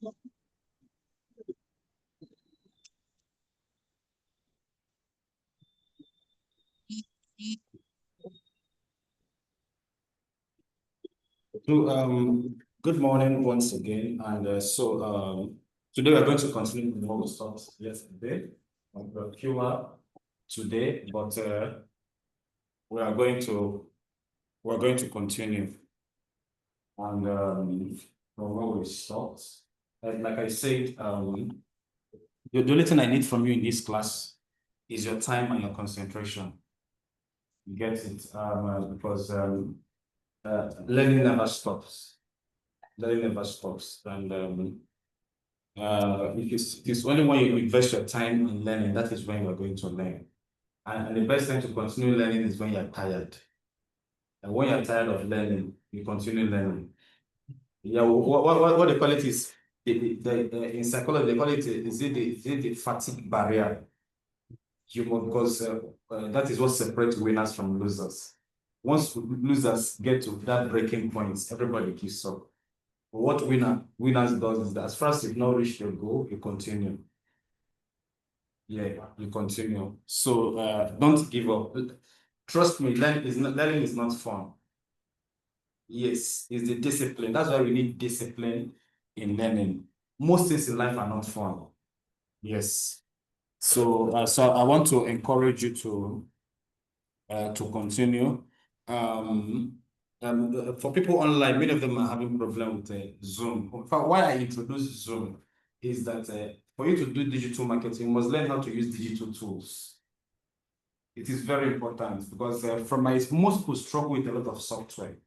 So, good morning once again. And today we're going to continue with what we started yesterday on procurement today, but we are going to continue. And from where we stopped, like I said, the only thing I need from you in this class is your time and your concentration. You get it? Because learning never stops. Learning never stops. And it's only when you invest your time in learning, that is when you're going to learn. And the best time to continue learning is when you're tired. And when you're tired of learning, you continue learning. Yeah, what they call it is, in psychology, they call it, is it the fatigue barrier? Because that is what separates winners from losers. Once losers get to that breaking point, everybody gives up. But what winners does is that as far as you've not reached your goal, you continue. Yeah, you continue. So don't give up. Trust me, learning is not fun. Yes, it's the discipline. That's why we need discipline in learning. Most things in life are not fun. Yes. So I want to encourage you to continue. For people online, many of them are having problem with Zoom. In fact, why I introduced Zoom is that for you to do digital marketing, you must learn how to use digital tools. It is very important because most people struggle with a lot of software.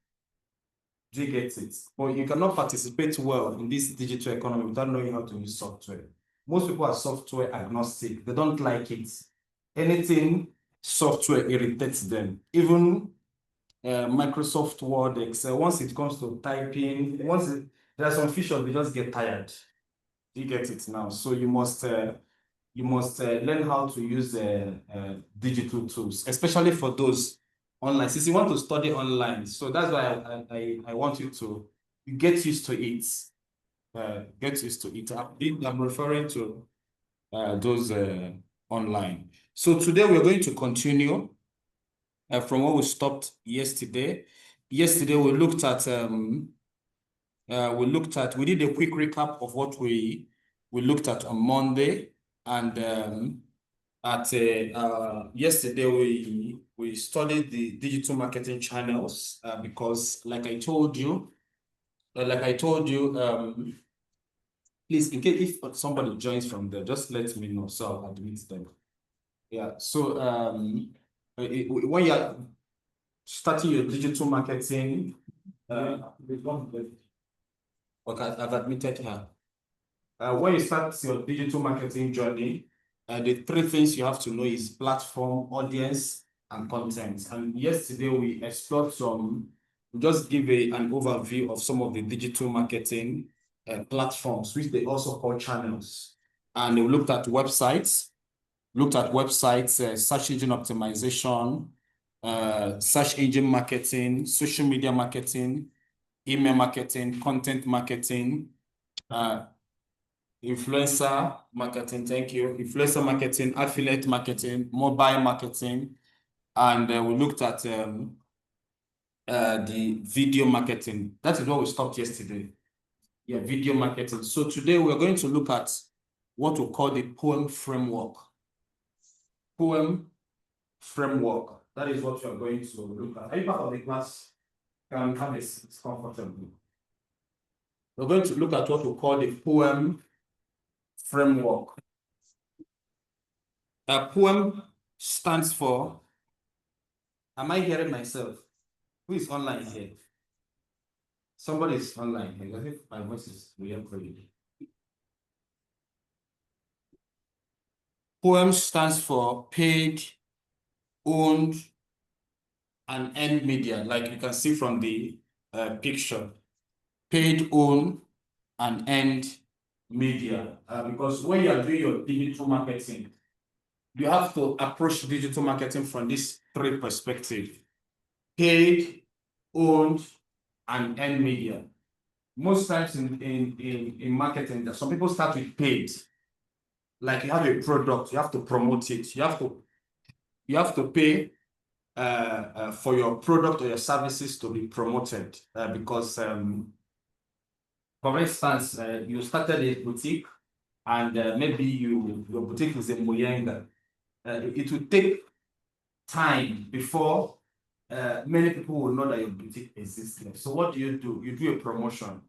Do you get it? But you cannot participate well in this digital economy without knowing how to use software. Most people are software agnostic. They don't like it. Anything software irritates them. Even Microsoft Word, Excel, once it comes to typing, there are some features they just get tired. You get it now. So you must learn how to use digital tools, especially for those online. Since you want to study online, so that's why I want you to get used to it. Get used to it. I'm referring to those online. So today we're going to continue from where we stopped yesterday. Yesterday we looked at we did a quick recap of what we looked at on Monday, and yesterday we studied the digital marketing channels because like I told you, please, in case if somebody joins from there, just let me know so I'll admit them. Yeah, so when you're starting your digital marketing, okay, I've admitted her. When you start your digital marketing journey, the three things you have to know is platform, audience, and content. And yesterday we explored just give an overview of some of the digital marketing platforms, which they also call channels. And we looked at websites, search engine optimization, search engine marketing, social media marketing, email marketing, content marketing, influencer marketing, thank you, influencer marketing, affiliate marketing, mobile marketing, and we looked at the video marketing. That is what we stopped yesterday. Yeah, video marketing. So today we're going to look at what we call the poem framework. Poem framework. That is what you're going to look at. Are you part of the class? Can have a seat comfortably. We're going to look at what we call the poem framework. A poem stands for, am I hearing myself? Who is online here? Somebody is online here. I think my voice is weird for you. Poem stands for paid, owned, and earned media, like you can see from the picture. Paid, owned, and earned media. Because when you are doing your digital marketing, you have to approach digital marketing from these three perspectives: paid, owned, and earned media. most times in marketing, some people start with paid. Like you have a product, you have to promote it. You have to pay for your product or your services to be promoted because for instance, you started a boutique and maybe your boutique is in Muyenga. It will take time before many people will know that your boutique exists. So what do? You do a promotion.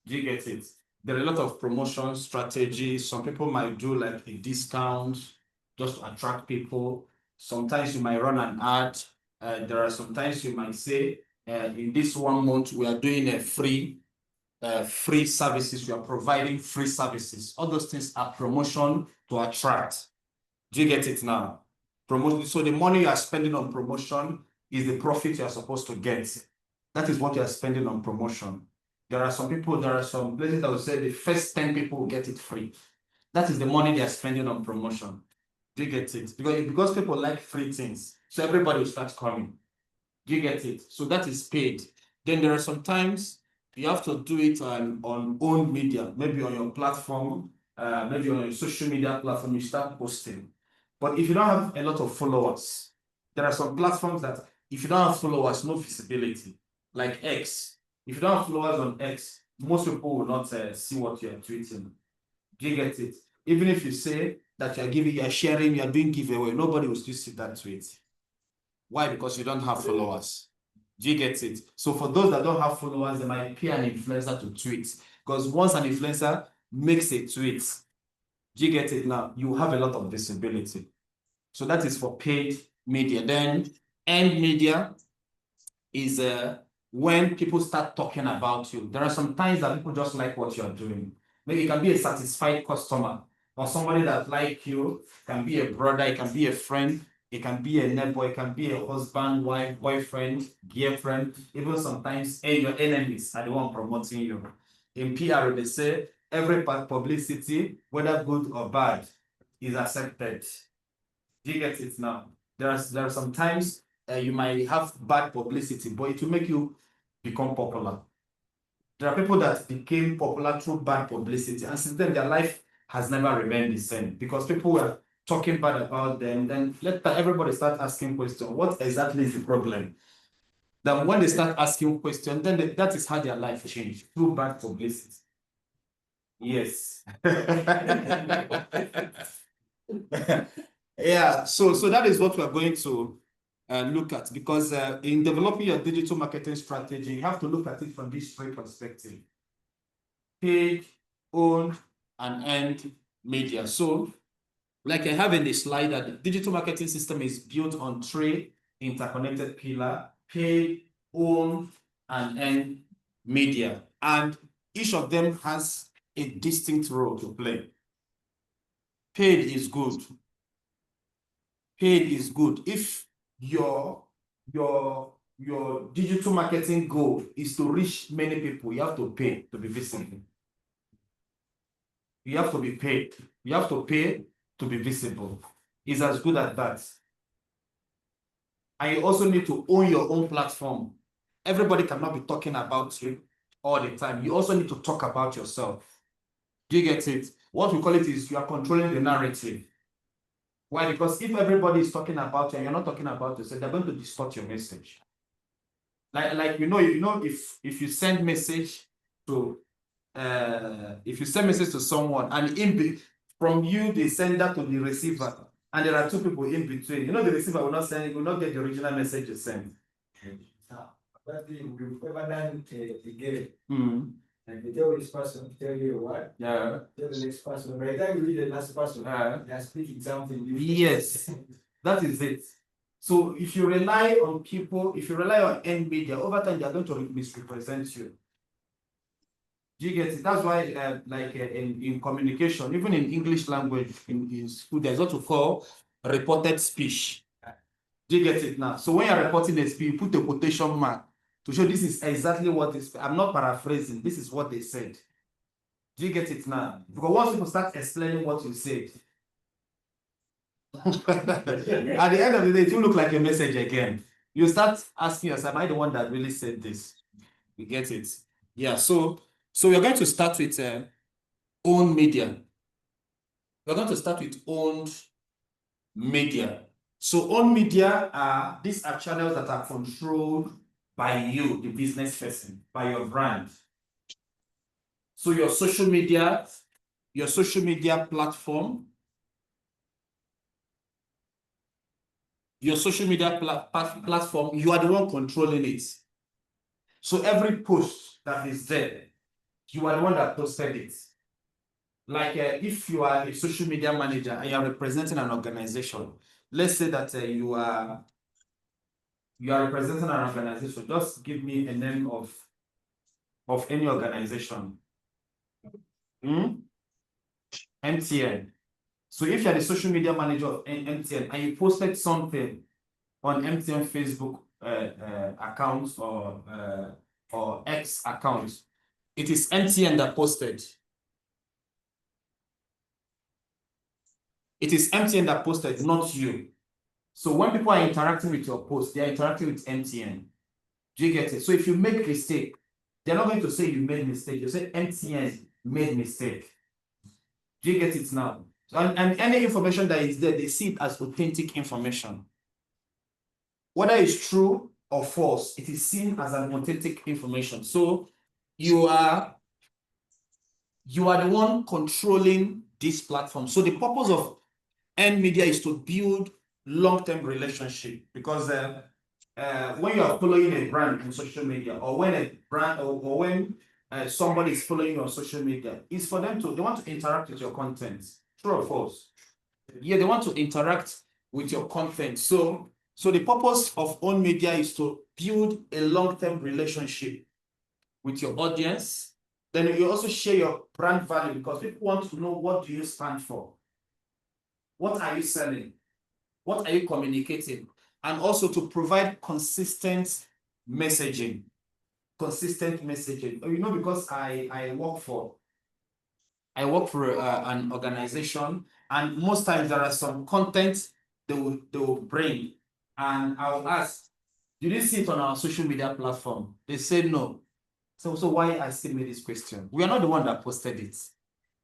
Do you get it? There are a lot of promotion strategies. Some people might do like a discount just to attract people. Sometimes you might run an ad. There are sometimes you might say, in this 1 month, we are doing a free services. We are providing free services. All those things are promotion to attract. Do you get it now? Promotion. So the money you are spending on promotion is the profit you are supposed to get. That is what you are spending on promotion. There are some places that will say the first 10 people will get it free. That is the money they are spending on promotion. Do you get it? Because people like free things, so everybody will start coming. Do you get it? So that is paid. Then there are sometimes you have to do it on own media, maybe on your platform, maybe on your social media platform, you start posting. But if you don't have a lot of followers, there are some platforms that if you don't have followers, no visibility, like X. If you don't have followers on X, most people will not see what you are tweeting. Do you get it? Even if you say that you are sharing, you are doing giveaway, nobody will still see that tweet. Why? Because you don't have followers. Do you get it? So for those that don't have followers, they might pay an influencer to tweet. Because once an influencer makes a tweet, do you get it now? You have a lot of visibility. So that is for paid media. Then earned media is when people start talking about you. There are some times that people just like what you're doing. Maybe you can be a satisfied customer or somebody that like you, can be a brother, it can be a friend, it can be a neighbor, it can be a husband, wife, boyfriend, girlfriend, even sometimes your enemies are the one promoting you. In PR, they say every publicity, whether good or bad, is accepted. Do you get it now? There are some times you might have bad publicity, but it will make you become popular. There are people that became popular through bad publicity, and since then their life has never remained the same because people were talking bad about them. Then let everybody start asking questions. What exactly is the problem? Then when they start asking questions, then that is how their life changed through bad publicity. Yes. Yeah, so that is what we're going to look at because in developing your digital marketing strategy, you have to look at it from these three perspectives: paid, owned, and earned media. So, like I have in the slide, that the digital marketing system is built on three interconnected pillars: paid, owned, and earned media. And each of them has a distinct role to play. Paid is good. Paid is good. If your digital marketing goal is to reach many people, you have to pay to be visible. You have to be paid. You have to pay to be visible. It's as good as that. And you also need to own your own platform. Everybody cannot be talking about you all the time. You also need to talk about yourself. Do you get it? What we call it is you are controlling the narrative. Why? Because if everybody is talking about you and you're not talking about yourself, they're going to distort your message. Like if you send message to someone and from you they send that to the receiver and there are two people in between, the receiver will not get the original message you send. But we've ever done a game. And you tell this person, tell you what? Yeah. Tell the next person. By the time you read the last person, they are speaking something different. Yes, that is it. So if you rely on people, if you rely on end media, over time they are going to misrepresent you. Do you get it? That's why, in communication, even in English language, in school, there's what we call reported speech. Do you get it now? So when you're reporting a speech, you put a quotation mark to show this is exactly what is. I'm not paraphrasing. This is what they said. Do you get it now? Because once people start explaining what you said, at the end of the day, it will look like a message again. You start asking yourself, am I the one that really said this? You get it? Yeah, so we're going to start with owned media. We're going to start with owned media. So owned media these are channels that are controlled by you, the business person, by your brand. So your social media platform, platform, you are the one controlling it. So every post that is there, you are the one that posted it. Like if you are a social media manager and you are representing an organization, let's say that you are representing an organization. Just give me a name of any organization. MTN. So if you're the social media manager of MTN and you posted something on MTN Facebook accounts or X accounts, it is MTN that posted. It is MTN that posted, not you. So when people are interacting with your post, they are interacting with MTN. Do you get it? So if you make a mistake, they're not going to say you made a mistake. You say MTN made mistake. Do you get it now? And any information that is there, they see it as authentic information. Whether it's true or false, it is seen as an authentic information. So you are the one controlling this platform. So the purpose of earned media is to build long-term relationship, because when you are following a brand on social media, or when a brand or when somebody is following you on social media, it's for them they want to interact with your content. True or false? Yeah, they want to interact with your content. So the purpose of owned media is to build a long-term relationship with your audience. Then you also share your brand value, because people want to know, what do you stand for? What are you selling? What are you communicating? And also to provide consistent messaging. You know, because I work for an organization, and most times there are some content they will bring, and I'll ask, did you see it on our social media platform? They say no. So why I still made this question? We are not the one that posted it.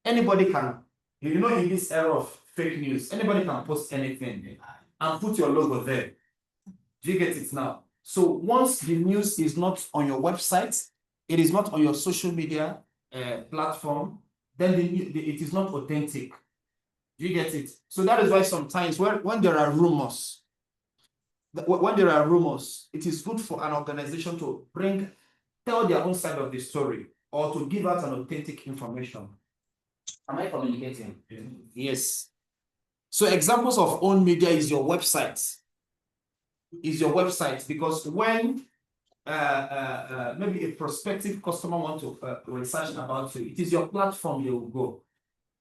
Anybody can, you know, in this era of fake news, anybody can post anything and put your logo there. Do you get it now? So once the news is not on your website, it is not on your social media platform, then it is not authentic. Do you get it? So that is why sometimes when there are rumors, it is good for an organization to tell their own side of the story, or to give out an authentic information. Am I communicating? Yes. So examples of owned media is your website. Because when maybe a prospective customer wants to research about you, it is your platform they will go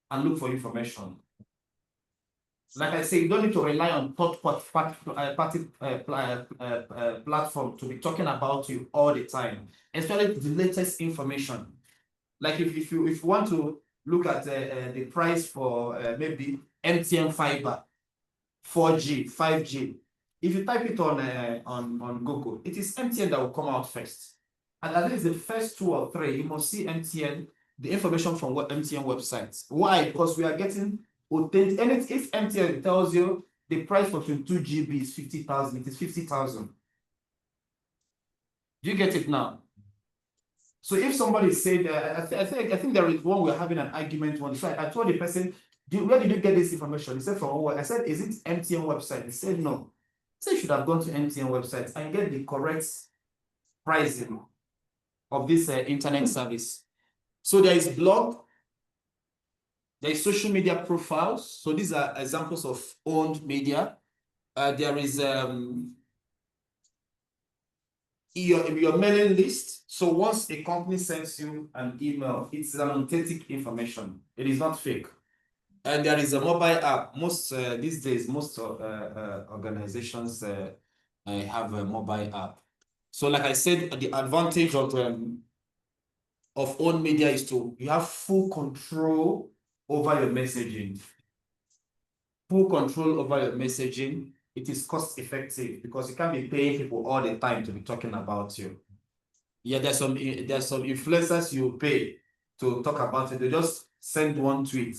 and look for information. Like I say, you don't need to rely on third-party platform to be talking about you all the time, especially the latest information. Like if you want to look at the price for maybe MTN fiber, 4G, 5G, if you type it on Google, it is MTN that will come out first. And at least the first 2 or 3, you must see MTN, the information from MTN websites. Why? Because we are getting authentic. And if MTN tells you the price for 22 GB is 50,000, it is 50,000. Do you get it now? So if somebody said, I think there is one we're having an argument on. So I told the person, where did you get this information? He said, from what? I said, is it MTN website? He said, no. So you should have gone to MTN website and get the correct pricing of this internet service. So there is blog, there is social media profiles. So these are examples of owned media. There is your mailing list. So once a company sends you an email, it's an authentic information. It is not fake. And there is a mobile app. Most these days, most organizations have a mobile app. So like I said, the advantage of owned media is you have full control over your messaging. Full control over your messaging. It is cost effective because you can't be paying people all the time to be talking about you. Yeah, there's some influencers you pay to talk about it. They just send one tweet.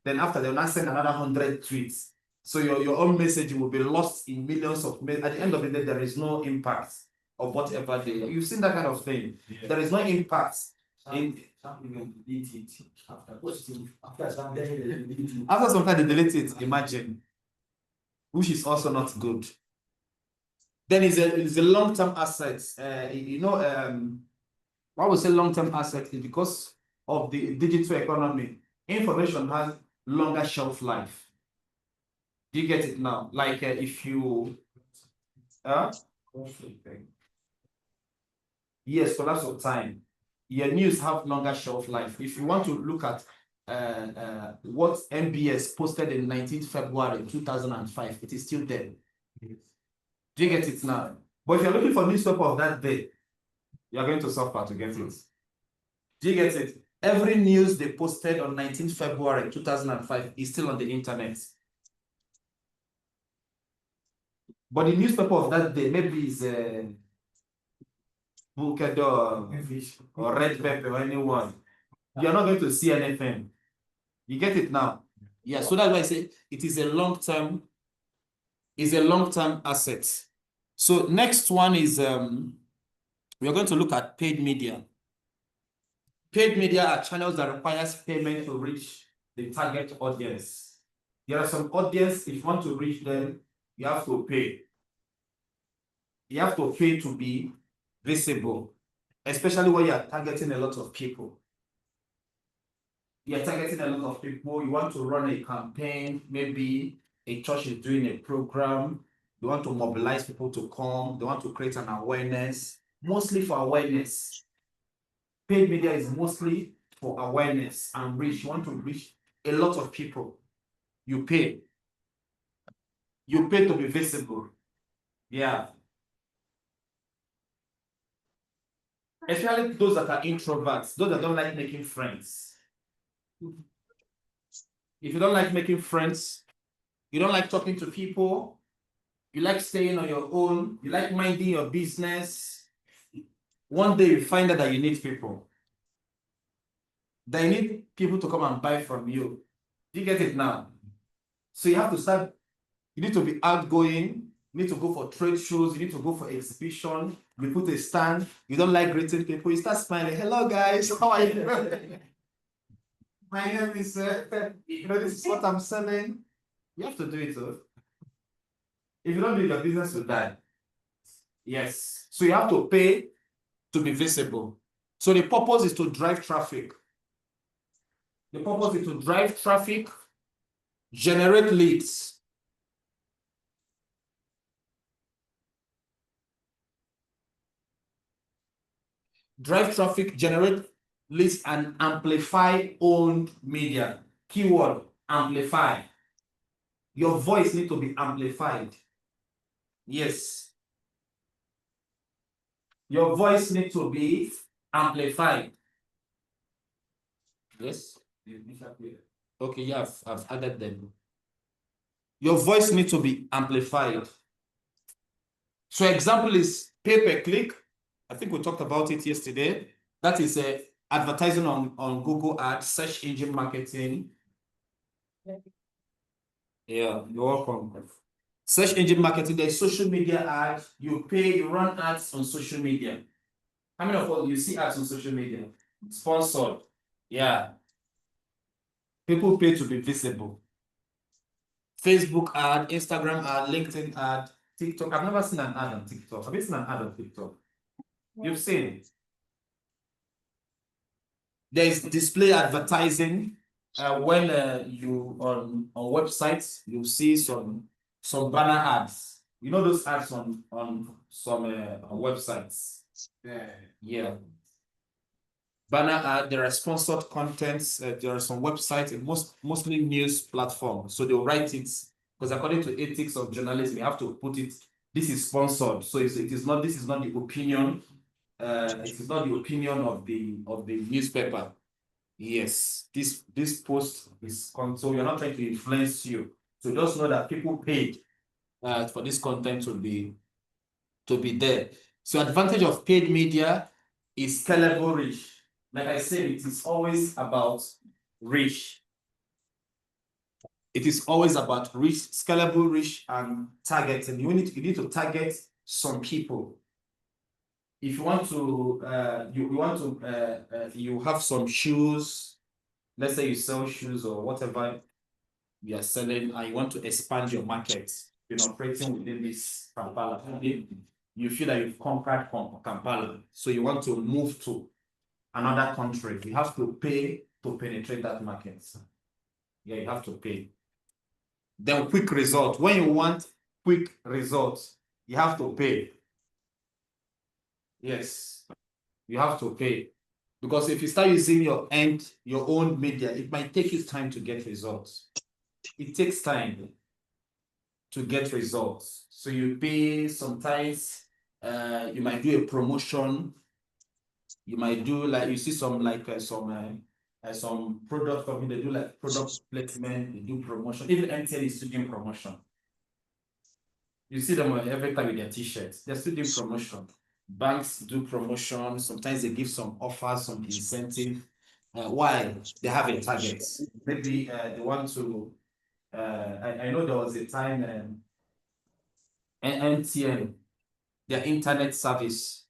Then after they'll not send another 100 tweets. So your own message will be lost in millions of at the end of the day, there is no impact of whatever they. You've seen that kind of thing. Yeah. There is no impact. After some time they delete it, imagine. Which is also not good. Then it's a long-term asset. Why we say long-term asset is because of the digital economy. Information has longer shelf life. Do you get it now? Like if you yes, collapse of time. Your news have longer shelf life. If you want to look at what MBS posted in 19th February 2005, it is still there. Yes. Do you get it now? But if you're looking for newspaper of that day, you're going to suffer to get it. Do you get it? Every news they posted on 19th February 2005 is still on the internet. But the newspaper of that day maybe is or Red Pepper or anyone. You're not going to see anything. You get it now? Yeah, so that's why I say it is a long-term asset. So next one is we are going to look at paid media. Paid media are channels that requires payment to reach the target audience. There are some audience, if you want to reach them, you have to pay. You have to pay to be visible, especially when you are targeting a lot of people. You are targeting a lot of people. You want to run a campaign, maybe a church is doing a program. You want to mobilize people to come. They want to create an awareness, mostly for awareness. Paid media is mostly for awareness and reach. You want to reach a lot of people. You pay. You pay to be visible. Yeah. Especially those that are introverts, those that don't like making friends. If you don't like making friends, you don't like talking to people, you like staying on your own, you like minding your business, one day you find out that you need people. That you need people to come and buy from you. Do you get it now? So you have to start, you need to be outgoing, you need to go for trade shows, you need to go for exhibition, you put a stand, you don't like greeting people, you start smiling, hello guys, how are you? My name is, this is what I'm selling. You have to do it. If you don't do it, your business will die. Yes. So you have to pay to be visible. So the purpose is to drive traffic. The purpose is to drive traffic, generate leads. Drive traffic, generate leads, and amplify owned media. Keyword, amplify. Your voice needs to be amplified. Yes. Your voice needs to be amplified. Yes. Okay, yeah, I've added them. Your voice needs to be amplified. So example is pay-per-click. I think we talked about it yesterday. That is advertising on Google Ads, search engine marketing. Yeah, you're welcome. Search engine marketing, there's social media ads. You pay, you run ads on social media. How many of you see ads on social media? Sponsored. Yeah. People pay to be visible. Facebook ad, Instagram ad, LinkedIn ad, TikTok. I've never seen an ad on TikTok. Have you seen an ad on TikTok? You've seen it. There's display advertising. When you on websites, you see some banner ads. You know those ads on some websites. Yeah. Banner ad. There are sponsored contents. There are some websites, mostly news platforms. So they'll write it because according to ethics of journalism, you have to put it. This is sponsored, so it is not. This is not the opinion. It is not the opinion of the newspaper. Yes, this post is so you're not trying to influence you. So just know that people paid for this content to be there. So advantage of paid media, is scalable reach. Like I said, it is always about reach. It is always about reach, scalable reach, and targeting. You need to target some people. If you want to, you have some shoes. Let's say you sell shoes or whatever you are selling, and you want to expand your market. You're operating within this Kampala. You feel that you've conquered Kampala, so you want to move to another country. You have to pay to penetrate that market. Yeah, you have to pay. Then quick result. When you want quick results, you have to pay. Yes, you have to pay. Because if you start using your own media, it might take you time to get results. It takes time to get results. So you pay sometimes, you might do a promotion. You might do like, you see some product company, they do like product placement, they do promotion. Even MTN is still doing promotion. You see them every time with their t-shirts. They're still doing promotion. Banks do promotion. Sometimes they give some offers, some incentive. Why? They have a target. Maybe they want to. I know there was a time MTN, their internet service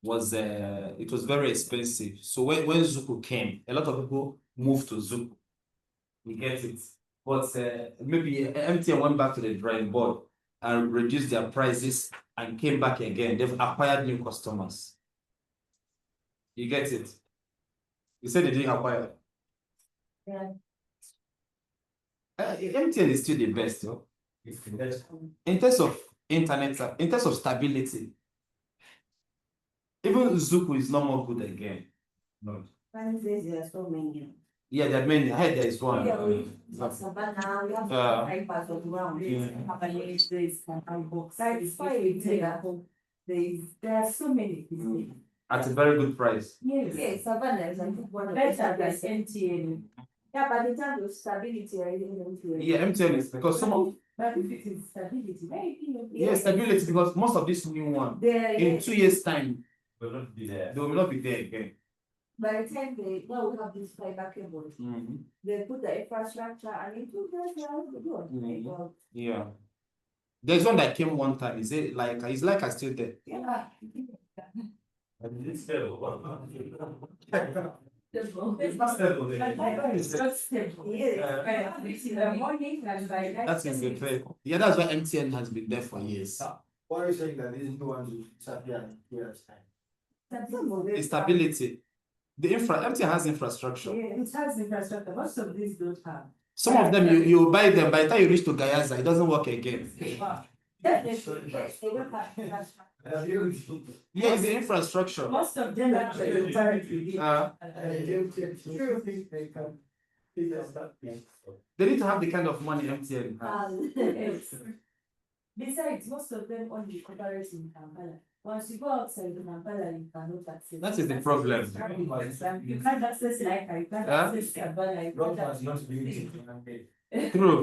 was it was very expensive. So when Zuku came, a lot of people moved to Zuku. You get it. But maybe MTN went back to the drawing board and reduced their prices and came back again. They've acquired new customers. You get it? You said they didn't acquire. Yeah. MTN is still the best, though. In terms of internet, in terms of stability, even Zuku is not more good again. No. There are so many. Yeah, there are many. I heard there is one. Yeah, we have Savannah, we have 5 parts of the ground. There are so many people. At a very good price. Yes, Savannah is one of the best MTN. Yeah, but in terms of stability, I didn't know. Yeah, MTN is because some of. But if it is stability, maybe. Yeah, stability, because most of this new one, in 2 years' time, Will not be there. they will not be there again. By the time they now we have this fiber cable, they put the infrastructure and it will be good. Yeah. There's one that came one time. Is it like it's like I still there? Yeah. And this level. It's not stable. It's not stable. That's in the fair. Yeah, that's why MTN has been there for years. Why are you saying that these new ones will disappear in 2 years' time? The stability. The MTN has infrastructure. Yeah, it has infrastructure. Most of these don't have. Some of them you buy them, by the time you reach to Gayaza, it doesn't work again. Yes, they don't have infrastructure. Yeah, it's the infrastructure. Most of them actually They need to have the kind of money MTN has. Besides, most of them only operate in Kampala. Once you go outside in Kampala, you cannot access. That is the problem. You can't access like you can't access Kampala. You can't access. True.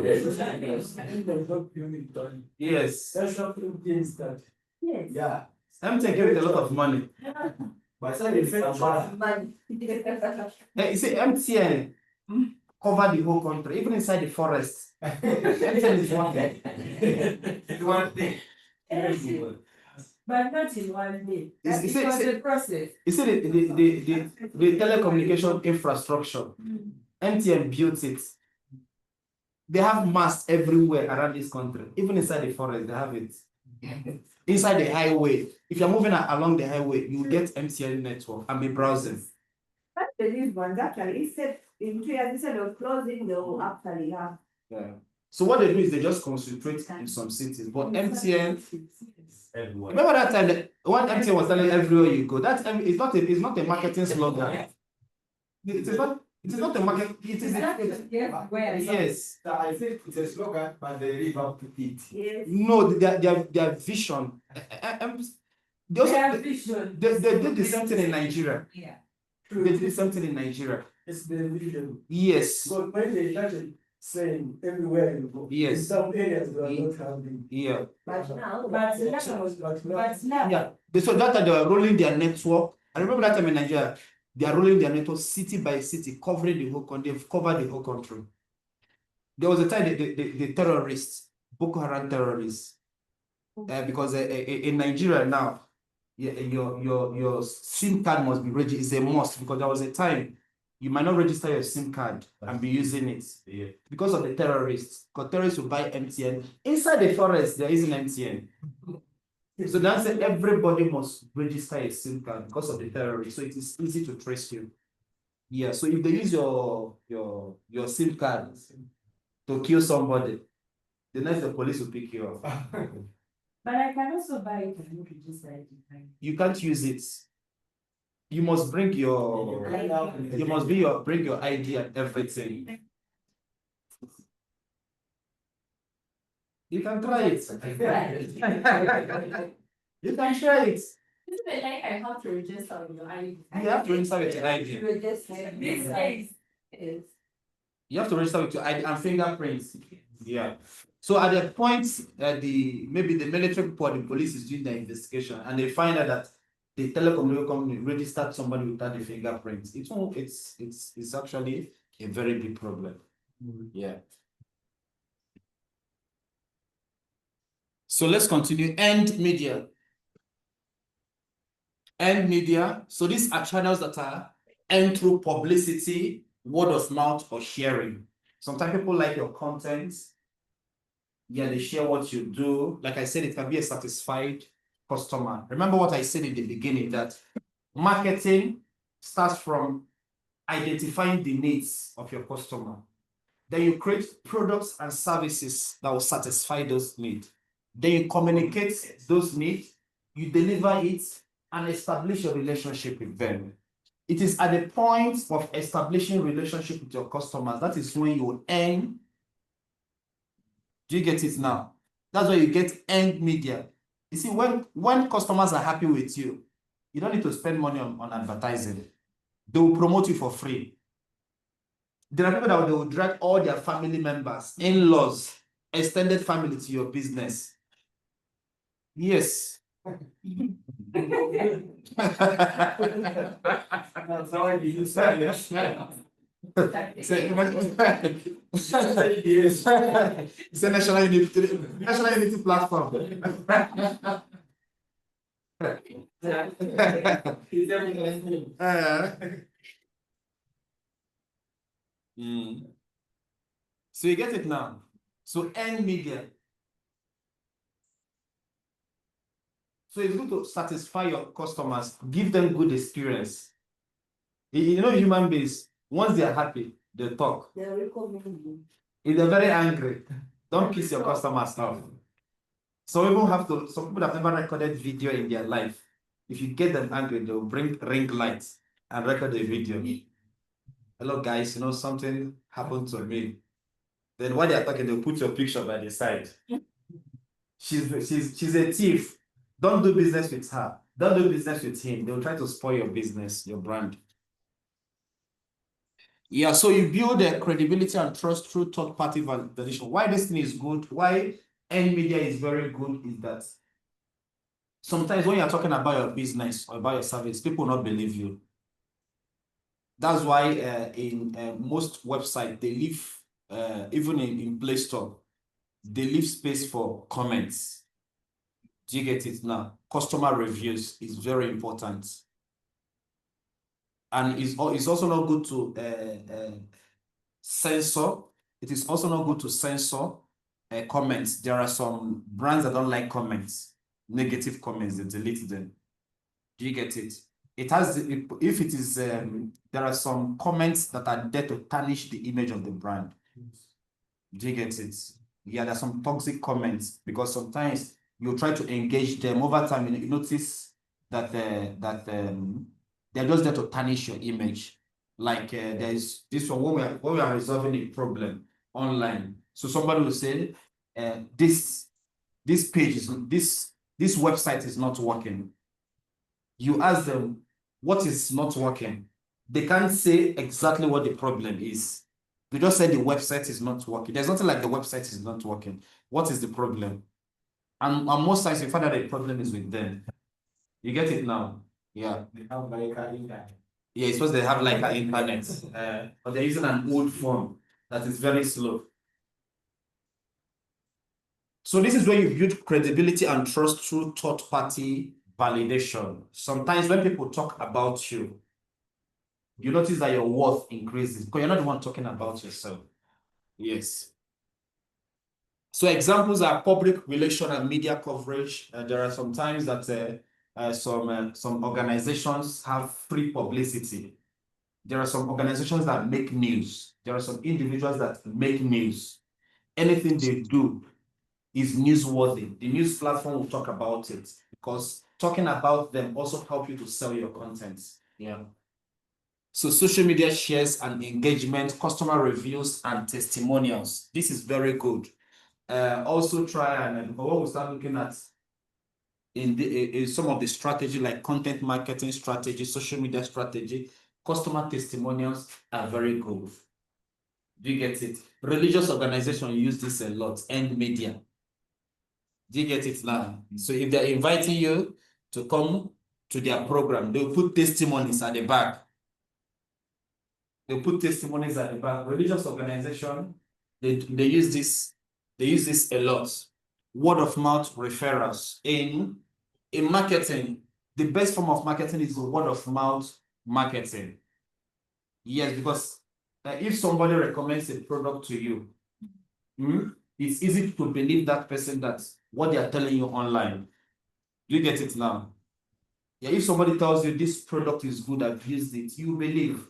Yes. Yes. Yeah. MTN gave it a lot of money. But it's Money. You see, MTN cover the whole country, even inside the forest. MTN is one thing. It's one thing. But not in one day. Is It it- was is a process. You see, the telecommunication infrastructure, MTN built it. They have masts everywhere around this country, even inside the forest, they have it. Inside the highway, if you're moving along the highway, you get MTN network and be browsing. But these ones actually, instead of closing, they will actually have. Yeah. So what they do is they just concentrate in some cities, but MTN. everywhere. Remember that time that one MTN was telling everywhere you go. That it's not a marketing slogan. It is not a market. It is yes. I think it's a slogan, but they live up to it. Yes. No, their vision. They also they did the same thing in Nigeria. Yeah. They did the same thing in Nigeria. It's the vision. Yes. So when they started saying everywhere you go, Yes. in some areas they are not having. Yeah. But now, But now, but now, Yeah. So that time they were rolling their network I remember that time in Nigeria, they are rolling their network city by city, covering the whole country. They've covered the whole country. There was a time the terrorists, Boko Haram terrorists, because in Nigeria now, your SIM card must be registered. It's a must, because there was a time you might not register your SIM card and be using it because of the terrorists. Because terrorists will buy MTN. Inside the forest, they're using MTN. So that's it. Everybody must register a SIM card because of the terrorists. So it is easy to trace you. Yeah. So if they use your SIM card to kill somebody, the next the police will pick you up. But I can also buy it and register it. You can't use it. You must bring your bring your ID and everything. You can try it. You can try it. Isn't it like I have to register with your ID? You have to register with your ID. Register. This is. You have to register with your ID and fingerprints. Yeah. So at the point maybe the military report, the police is doing the investigation, and they find out that the telecom company registered somebody without the fingerprints. It's actually a very big problem. Yeah. So let's continue. Earned media. Earned media. So these are channels that are earned through publicity, word of mouth, or sharing. Sometimes people like your content. Yeah, they share what you do. Like I said, it can be a satisfied customer. Remember what I said in the beginning, that marketing starts from identifying the needs of your customer. Then you create products and services that will satisfy those needs. Then you communicate those needs, you deliver it, and establish a relationship with them. It is at the point of establishing relationship with your customers that is when you will earn. Do you get it now? That's why you get earned media. You see, when customers are happy with you, you don't need to spend money on advertising. They will promote you for free. There are people that they will drag all their family members, in-laws, extended family to your business. Yes. That's how you say it. It's a national unity platform. So you get it now. So earn media. So it's good to satisfy your customers, give them good experience. You know, human beings, once they are happy, they talk. They're recommending. If they're very angry, don't kiss your customers off. Some people have never recorded video in their life. If you get them angry, they'll bring ring lights and record the video. Hello guys, you know, something happened to me. Then while they're talking, they'll put your picture by the side. She's a thief. Don't do business with her. Don't do business with him. They'll try to spoil your business, your brand. Yeah, so you build a credibility and trust through third-party validation. Why this thing is good, why earned media is very good is that sometimes when you're talking about your business or about your service, people will not believe you. That's why in most websites, they leave, even in Play Store, they leave space for comments. Do you get it now? Customer reviews is very important. And it's also not good to censor. It is also not good to censor comments. There are some brands that don't like comments, negative comments, they delete them. Do you get it? It has, if it is, there are some comments that are there to tarnish the image of the brand. Do you get it? Yeah, there are some toxic comments because sometimes you try to engage them over time. You notice that they're just there to tarnish your image. Like there's this one when we are resolving a problem online. So somebody will say, this page is this website is not working. You ask them what is not working. They can't say exactly what the problem is. They just say the website is not working. There's nothing like the website is not working. What is the problem? And most times you find out the problem is with them. You get it now? Yeah. They have like an internet. Yeah, it's supposed they have like an internet, but they're using an old phone that is very slow. So this is where you build credibility and trust through third-party validation. Sometimes when people talk about you, you notice that your worth increases because you're not the one talking about yourself. Yes. So examples are public relation and media coverage. There are some times that some organizations have free publicity. There are some organizations that make news. There are some individuals that make news. Anything they do is newsworthy. The news platform will talk about it because talking about them also help you to sell your content. Yeah. So social media shares and engagement, customer reviews and testimonials. This is very good. Also try and what we'll start looking at in some of the strategy like content marketing strategy, social media strategy, customer testimonials are very good. Do you get it? Religious organizations use this a lot, and media. Do you get it now? So if they're inviting you to come to their program, they'll put testimonies at the back. They'll put testimonies at the back. Religious organization, they use this a lot. Word of mouth referrals. In marketing, the best form of marketing is the word of mouth marketing. Yes, because if somebody recommends a product to you, it's easy to believe that person that what they are telling you online. Do you get it now? Yeah, if somebody tells you this product is good, I've used it, you believe.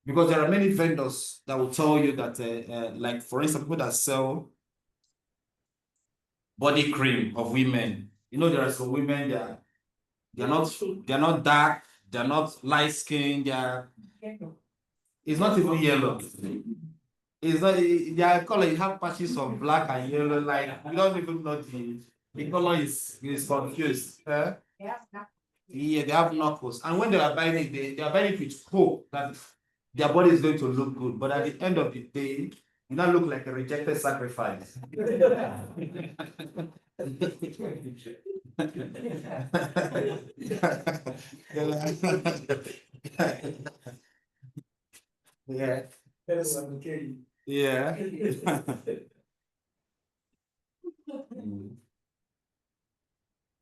Because there are many vendors that will tell you that, like for instance, people that sell body cream of women. You know, there are some women that they're not dark, they're not light skinned, it's not even yellow. It's not their color, you have patches of black and yellow, like you don't even know the color is confused. Yeah, they have knuckles. And when they are buying it, they are buying it with hope that their body is going to look good. But at the end of the day, you now look like a rejected sacrifice. Yeah. Yeah.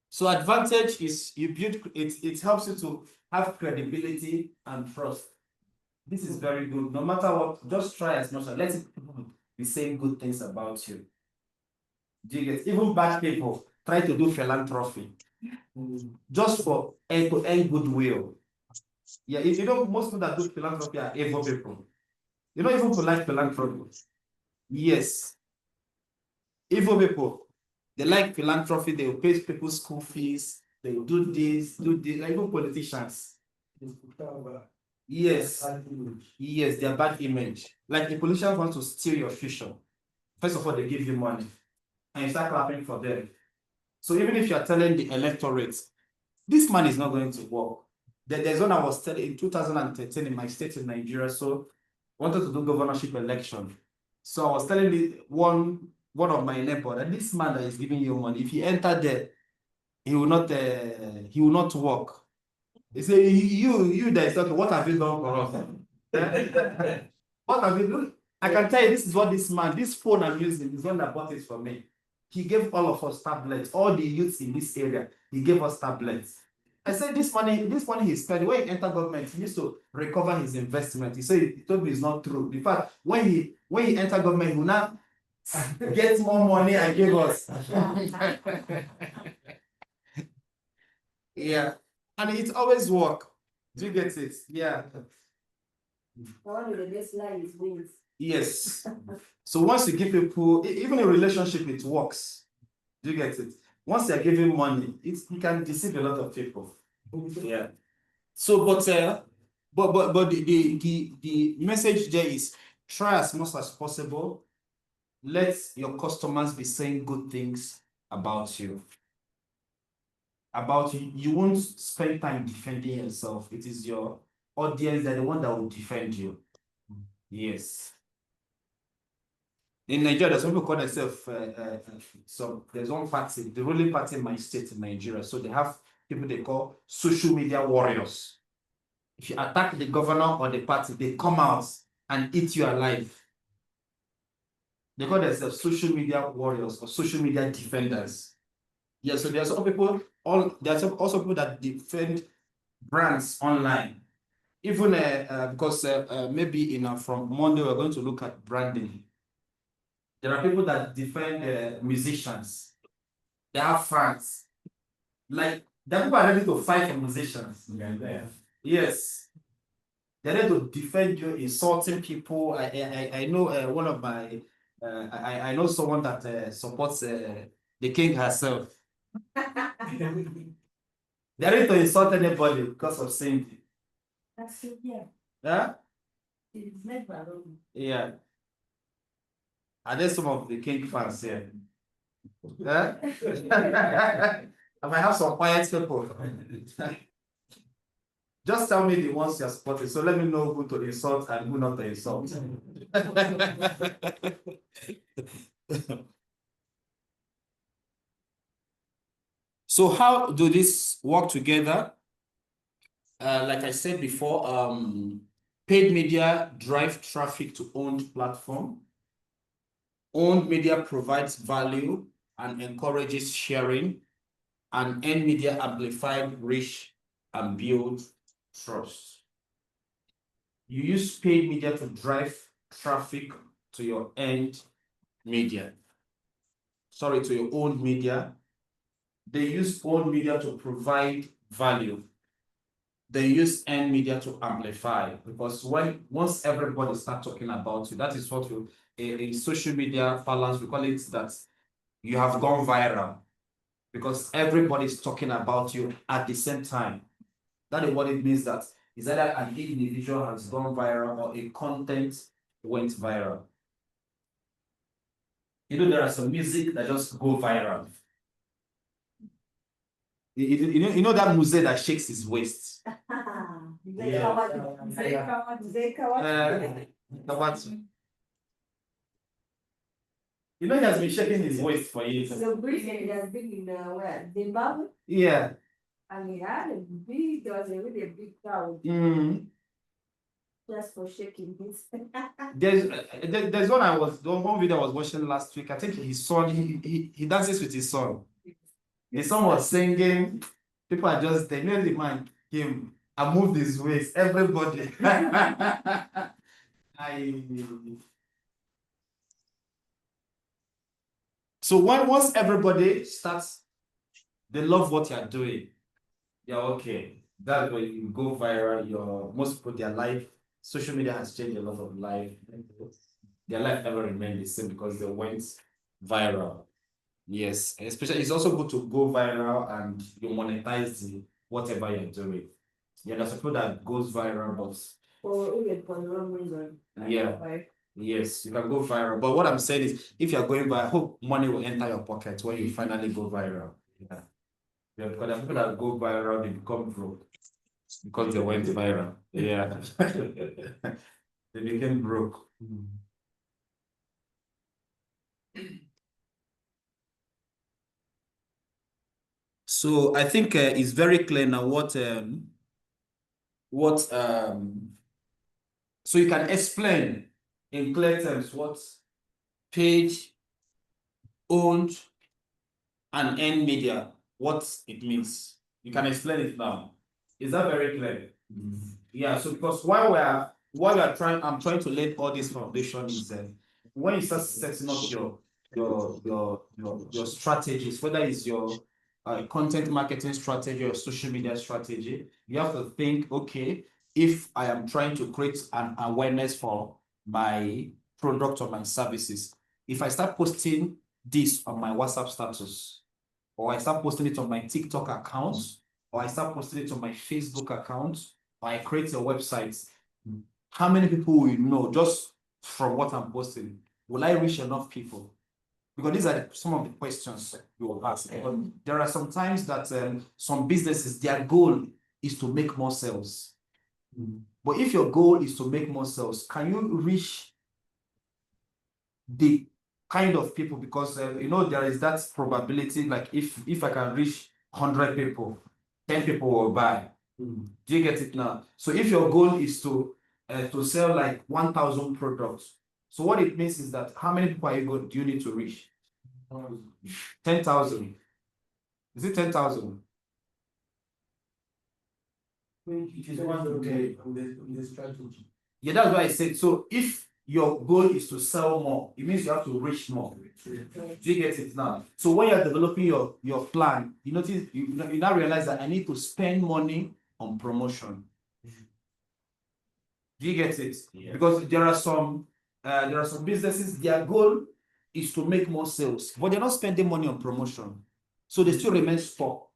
So advantage is you build it helps you to have credibility and trust. This is very good. No matter what, just try as much as let people be saying good things about you. Do you get even bad people try to do philanthropy just for to earn goodwill. Yeah, if you know most people that do philanthropy are evil people. You know, evil people like philanthropy. Yes. Evil people, they like philanthropy, they will pay people's school fees, they will do this, like even politicians. Yes. Yes, their bad image. Like a politician wants to steal your future. First of all, they give you money and you start clapping for them. So even if you're telling the electorate, this man is not going to work. There's one I was telling in 2013 in my state in Nigeria, so wanted to do governorship election. So I was telling one of my neighbor that this man that is giving you money, if he enter there, he will not work. He say, you that is talking, what have you done for us? What have you done? I can tell you, this is what this phone I'm using is one that bought it for me. He gave all of us tablets, all the youths in this area, he gave us tablets. I said, this money he spent, when he entered government, he used to recover his investment. He said, he told me it's not true. In fact, when he entered government, he will now get more money and give us. Yeah. And it always work. Do you get it? Yeah. One of the best line is wins. Yes. So once you give people, even a relationship, it works. Do you get it? Once they're giving money, you can deceive a lot of people. Yeah. So, but the message there is try as much as possible. Let your customers be saying good things about you. You won't spend time defending yourself. It is your audience that the one that will defend you. Yes. In Nigeria, there's people call themselves so there's one party, the ruling party in my state in Nigeria. So they have people they call social media warriors. If you attack the governor or the party, they come out and eat you alive. They call themselves social media warriors or social media defenders. Yeah, so there's also people, there's also people that defend brands online. Even because maybe from Monday we're going to look at branding. There are people that defend musicians. They have fans. Like, there are people are ready to fight for musicians. Yeah. Yes. They're ready to defend you, insulting people. I know one of my, I know someone that supports the king herself. They're ready to insult anybody because of saying it. That's it, yeah. Yeah? It's never wrong. Yeah. Are there some of the king fans here? Yeah? I might have some quiet people. Just tell me the ones you're supporting, so let me know who to insult and who not to insult. So how do this work together? Like I said before, paid media drive traffic to owned platform. Owned media provides value and encourages sharing, and earned media amplified reach and build trust. You use paid media to drive traffic to your earned media. Sorry, to your own media. They use owned media to provide value. They use earned media to amplify, because once everybody starts talking about you, that is what you in social media balance we call it that you have gone viral, because everybody is talking about you at the same time. That is what it means, that is either an individual has gone viral or a content went viral. You know, there are some music that just go viral. You know that Muse that shakes his waist. You know he has been shaking his waist for years. So briefly, has been in where? Zimbabwe? Yeah. And he had there was a really big crowd just for shaking his. There's one video I was watching last week. I think his son, he dances with his son. His son was singing. People are just, they made the man him and moved his waist. Everybody. So once everybody starts, they love what you're doing. Yeah, okay. That's when you go viral. Most people, their life, social media has changed a lot of life. Their life never remained the same because they went viral. Yes, especially it's also good to go viral and you monetize whatever you're doing. Yeah, there's people that goes viral, but Or even for the wrong reason. yeah. Yes, you can go viral. But what I'm saying is, if you're going viral, I hope money will enter your pocket when you finally go viral. Yeah. Because there are people that go viral, they become broke because they went viral. Yeah. They became broke. So I think it's very clear now so you can explain in clear terms what paid, owned, and earned media, what it means. You can explain it now. Is that very clear? Yeah, so because I'm trying to lay all this foundation is when you start setting up your strategies, whether it's your content marketing strategy or social media strategy, you have to think, okay, if I am trying to create an awareness for my product or my services, if I start posting this on my WhatsApp status, or I start posting it on my TikTok account, or I start posting it on my Facebook account, or I create a website, how many people will know just from what I'm posting? Will I reach enough people? Because these are some of the questions you will ask. There are some times that some businesses, their goal is to make more sales. But if your goal is to make more sales, can you reach the kind of people? Because there is that probability, like if I can reach 100 people, 10 people will buy. Do you get it now? So if your goal is to sell like 1,000 products, so what it means is that how many people do you need to reach? 10,000. Is it 10,000? It is one of the strategy. Yeah, that's why I said. So if your goal is to sell more, it means you have to reach more. Do you get it now? So when you're developing your plan, you notice you now realize that I need to spend money on promotion. Do you get it? Yeah. Because there are some businesses, their goal is to make more sales, but they're not spending money on promotion. So they still remain stuck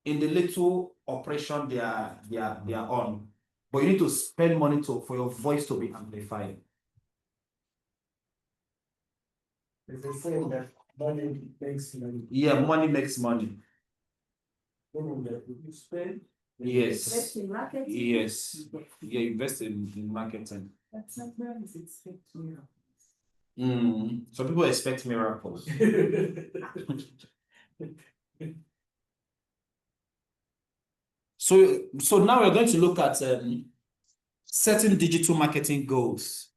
in the little operation they are on. But you need to spend money for your voice to be amplified. It's the same that money makes money. Yeah, money makes money. Meaning that if you spend, Yes. Invest in marketing. Yes. Yeah, invest in marketing. That's not where is expect miracles. Some people expect miracles. So now we're going to look at certain digital marketing goals.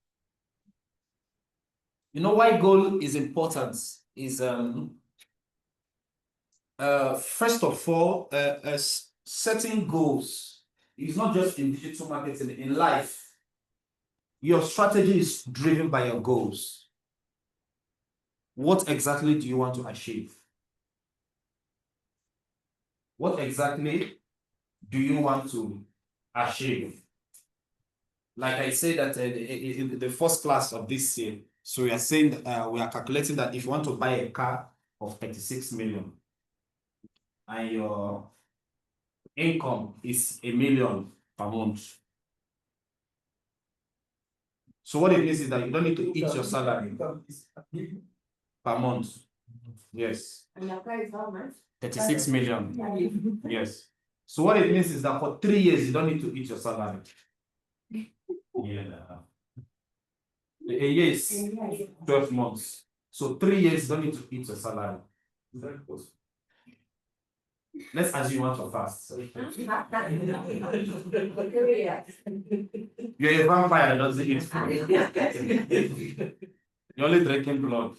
You know why goal is important is first of all, setting goals is not just in digital marketing, in life. Your strategy is driven by your goals. What exactly do you want to achieve? What exactly do you want to achieve? Like I said that in the first class of this year, so we are saying we are calculating that if you want to buy a car of 36 million and your income is 1 million per month. So what it means is that you don't need to eat your salary per month. Yes. And your car is how much? 36 million. Yes. So what it means is that for 3 years, you don't need to eat your salary. Yeah. A year is 12 months. So 3 years, you don't need to eat your salary. Let's assume you want to fast. You're a vampire that doesn't eat food. You're only drinking blood.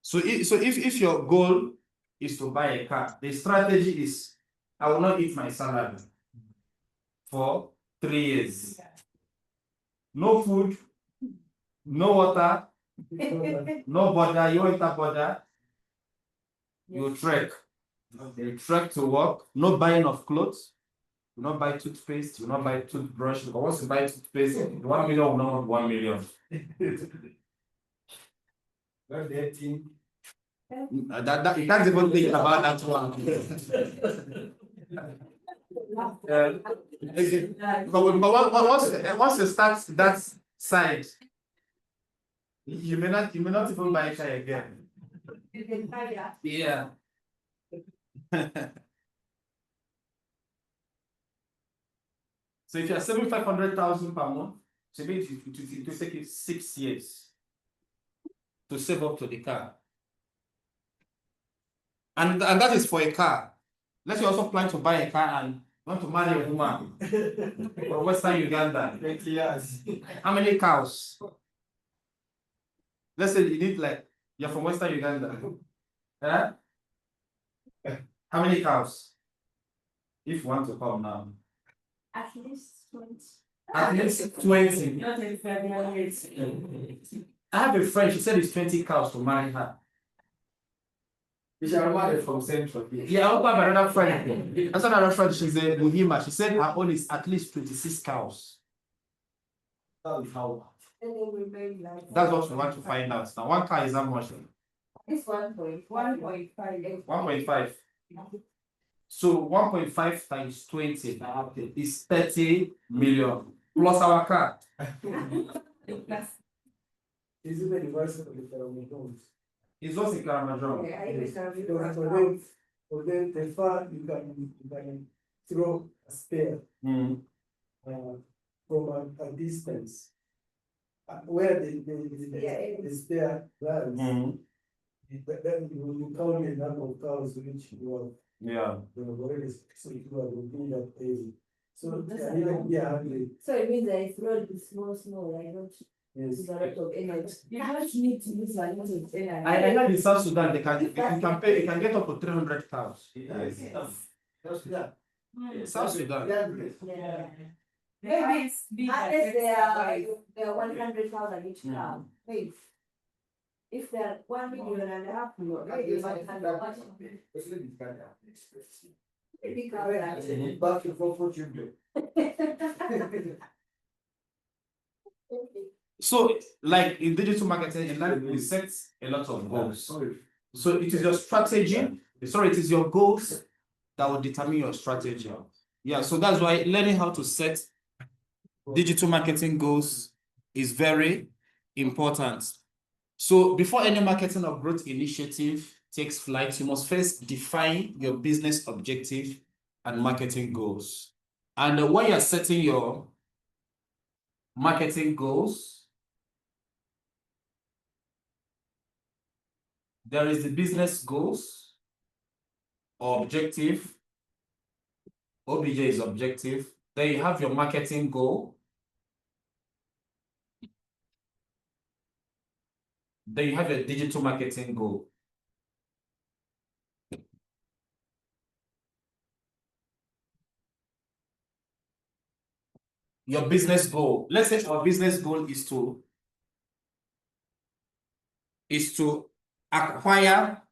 So if your goal is to buy a car, the strategy is I will not eat my salary for 3 years. No food, no water, no border. You enter border, you trek. You trek to work, no buying of clothes, you not buy toothpaste, you not buy toothbrush, because once you buy toothpaste, 1 million will not 1 million. that's the thing. You can't even think about that one. But once you start that side, you may not even buy chai again. You can buy that. Yeah. So if you're saving 500,000 per month, so maybe it will take you 6 years to save up to the car. And that is for a car. Let's say you also plan to buy a car and want to marry a woman from Western Uganda. 20 years. How many cows? Let's say you need you're from Western Uganda. Huh? How many cows? If you want to come now. At least 20. At least 20. Not in February. I have a friend, she said it's 20 cows to marry her. You shall marry from Central. Yeah, I also have another friend. That's another friend, she's a Muhima. She said her own is at least 26 cows. That is how. That's what we want to find out. Now, one car is how much? This 1.5. 1.5. So 1.5 times 20 is 30 million plus our car. Is it the reverse of the Karamajons? It's just in Karamajong. For them, the far you can throw a spear from a distance. where the spare plans, then you count the number of cows which you are. Yeah. Already, so you are looking at easy. So even be hungry. So it means that if road is small, I don't use Yes. a lot of energy. You don't need to use a lot of energy. I heard in South Sudan they can pay, you can get up to 300 cows. Yes. Yeah. South Sudan. Yeah. Maybe it's big. Unless they are 100,000 each cow. Maybe. If they're 1 million and a half, maybe 100,000. Maybe cows are- Back to what you do. So, like in digital marketing, in life, we set a lot of goals. So it is your strategy. Sorry, it is your goals that will determine your strategy. Yeah, so that's why learning how to set digital marketing goals is very important. So before any marketing or growth initiative takes flight, you must first define your business objective and marketing goals. And when you're setting your marketing goals, there is the business goals or objective. OBJ is objective. Then you have your marketing goal. Then you have your digital marketing goal. Your business goal. Let's say our business goal is to acquire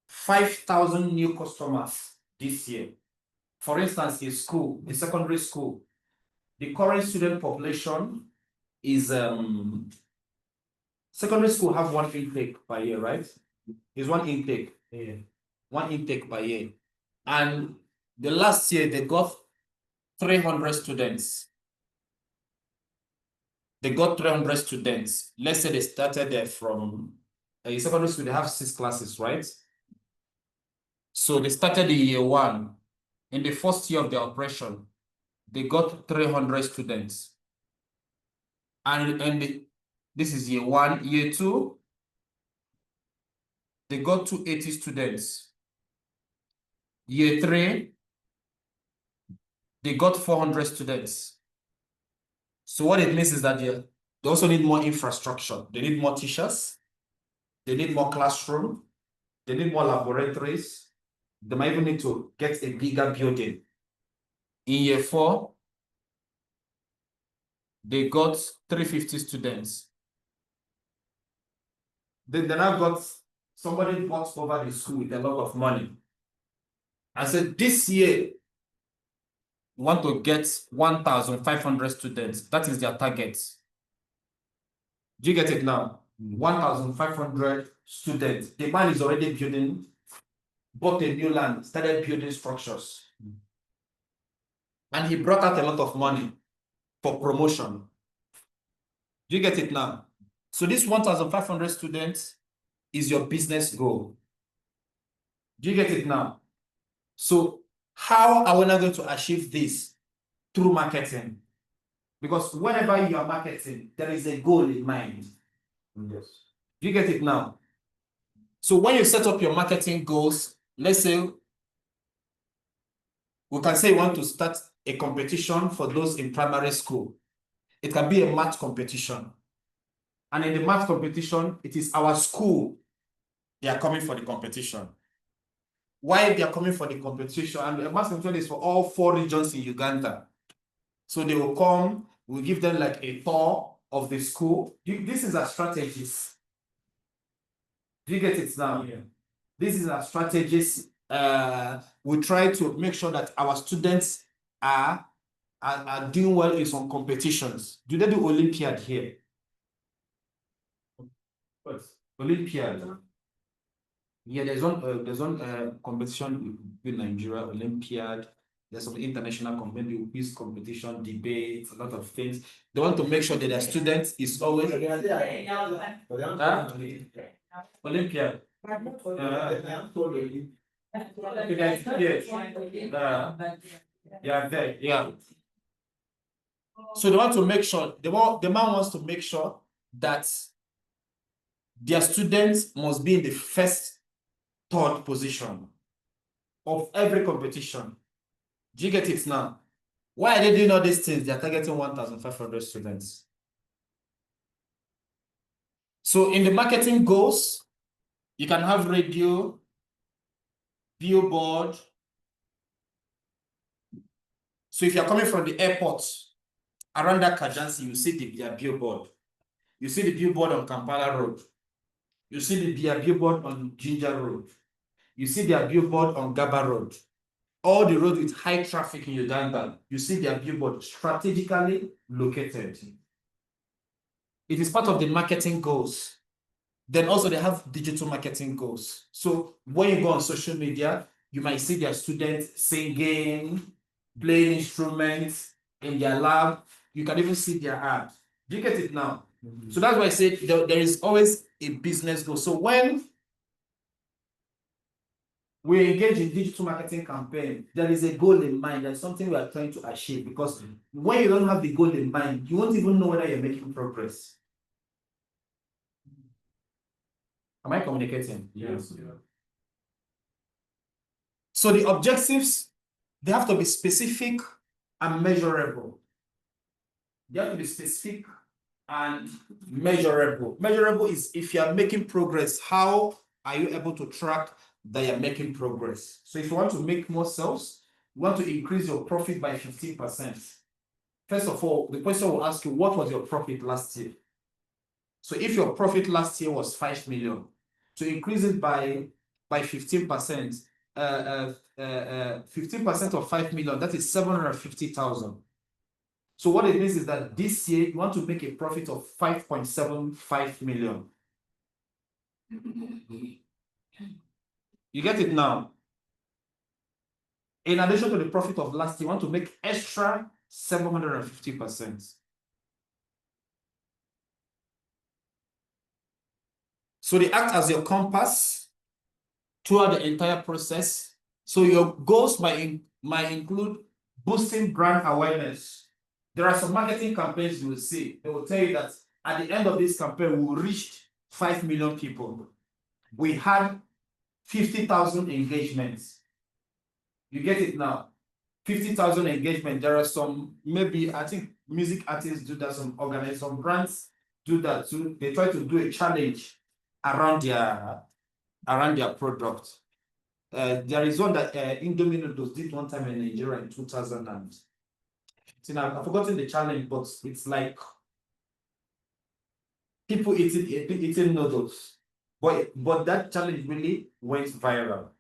5,000 new customers this year. For instance, in school, in secondary school, the current student population is secondary school have one intake per year, right? It's one intake. Yeah. One intake per year. And the last year they got 300 students. They got 300 students. Let's say they started there from a secondary school, they have 6 classes, right? So they started in year 1. In the first year of the operation, they got 300 students. And this is year 1. Year 2, they got 280 students. Year 3, they got 400 students. So what it means is that they also need more infrastructure. They need more teachers. They need more classroom. They need more laboratories. They might even need to get a bigger building. In year 4, they got 350 students. Then they now got somebody bought over the school with a lot of money. I said, this year, we want to get 1,500 students. That is their target. Do you get it now? 1,500 students. The man is already building, bought a new land, started building structures. And he brought out a lot of money for promotion. Do you get it now? So this 1,500 students is your business goal. Do you get it now? So how are we now going to achieve this? Through marketing. Because whenever you are marketing, there is a goal in mind. Yes. Do you get it now? So when you set up your marketing goals, let's say we can say you want to start a competition for those in primary school. It can be a math competition. And in the math competition, it is our school. They are coming for the competition. Why they are coming for the competition? And the math competition is for all 4 regions in Uganda. So they will come, we'll give them like a tour of the school. This is our strategies. Do you get it now? Yeah. This is our strategies. We try to make sure that our students are doing well in some competitions. Do they do Olympiad here? What? Olympiad. Yeah, there's one competition in Nigeria, Olympiad. There's some international competition, quiz competition, debate, a lot of things. They want to make sure that their students is always Olympiad. Yeah, there, yeah. So they want to make sure, the man wants to make sure that their students must be in the first, third position of every competition. Do you get it now? Why are they doing all these things? They are targeting 1,500 students. So in the marketing goals, you can have radio, billboard. So if you're coming from the airport, around that Kajansi, you see their billboard. You see the billboard on Kampala Road. You see their billboard on Ginger Road. You see their billboard on Gaba Road. All the roads with high traffic in Uganda, you see their billboard strategically located. It is part of the marketing goals. Then also they have digital marketing goals. So when you go on social media, you might see their students singing, playing instruments in their lab. You can even see their ad. Do you get it now? So that's why I said there is always a business goal. So when we engage in digital marketing campaign, there is a goal in mind. There's something we are trying to achieve, because when you don't have the goal in mind, you won't even know whether you're making progress. Am I communicating? Yes. Yeah. So the objectives, they have to be specific and measurable. They have to be specific and measurable. Measurable is if you are making progress, how are you able to track that you're making progress? So if you want to make more sales, you want to increase your profit by 15%. First of all, the question will ask you, what was your profit last year? So if your profit last year was 5 million, to increase it by 15%, 15% of 5 million, that is 750,000. So what it means is that this year you want to make a profit of 5.75 million. You get it now? In addition to the profit of last year, you want to make extra 750%. So they act as your compass throughout the entire process. So your goals might include boosting brand awareness. There are some marketing campaigns you will see. They will tell you that at the end of this campaign, we reached 5 million people. We had 50,000 engagements. You get it now? 50,000 engagement. There are some, maybe I think music artists do that, some organizers, some brands do that too. They try to do a challenge around their product. There is one that Indomie noodles did one time in Nigeria in 2000 and I've forgotten the challenge, but it's like people eating noodles. But that challenge really went viral.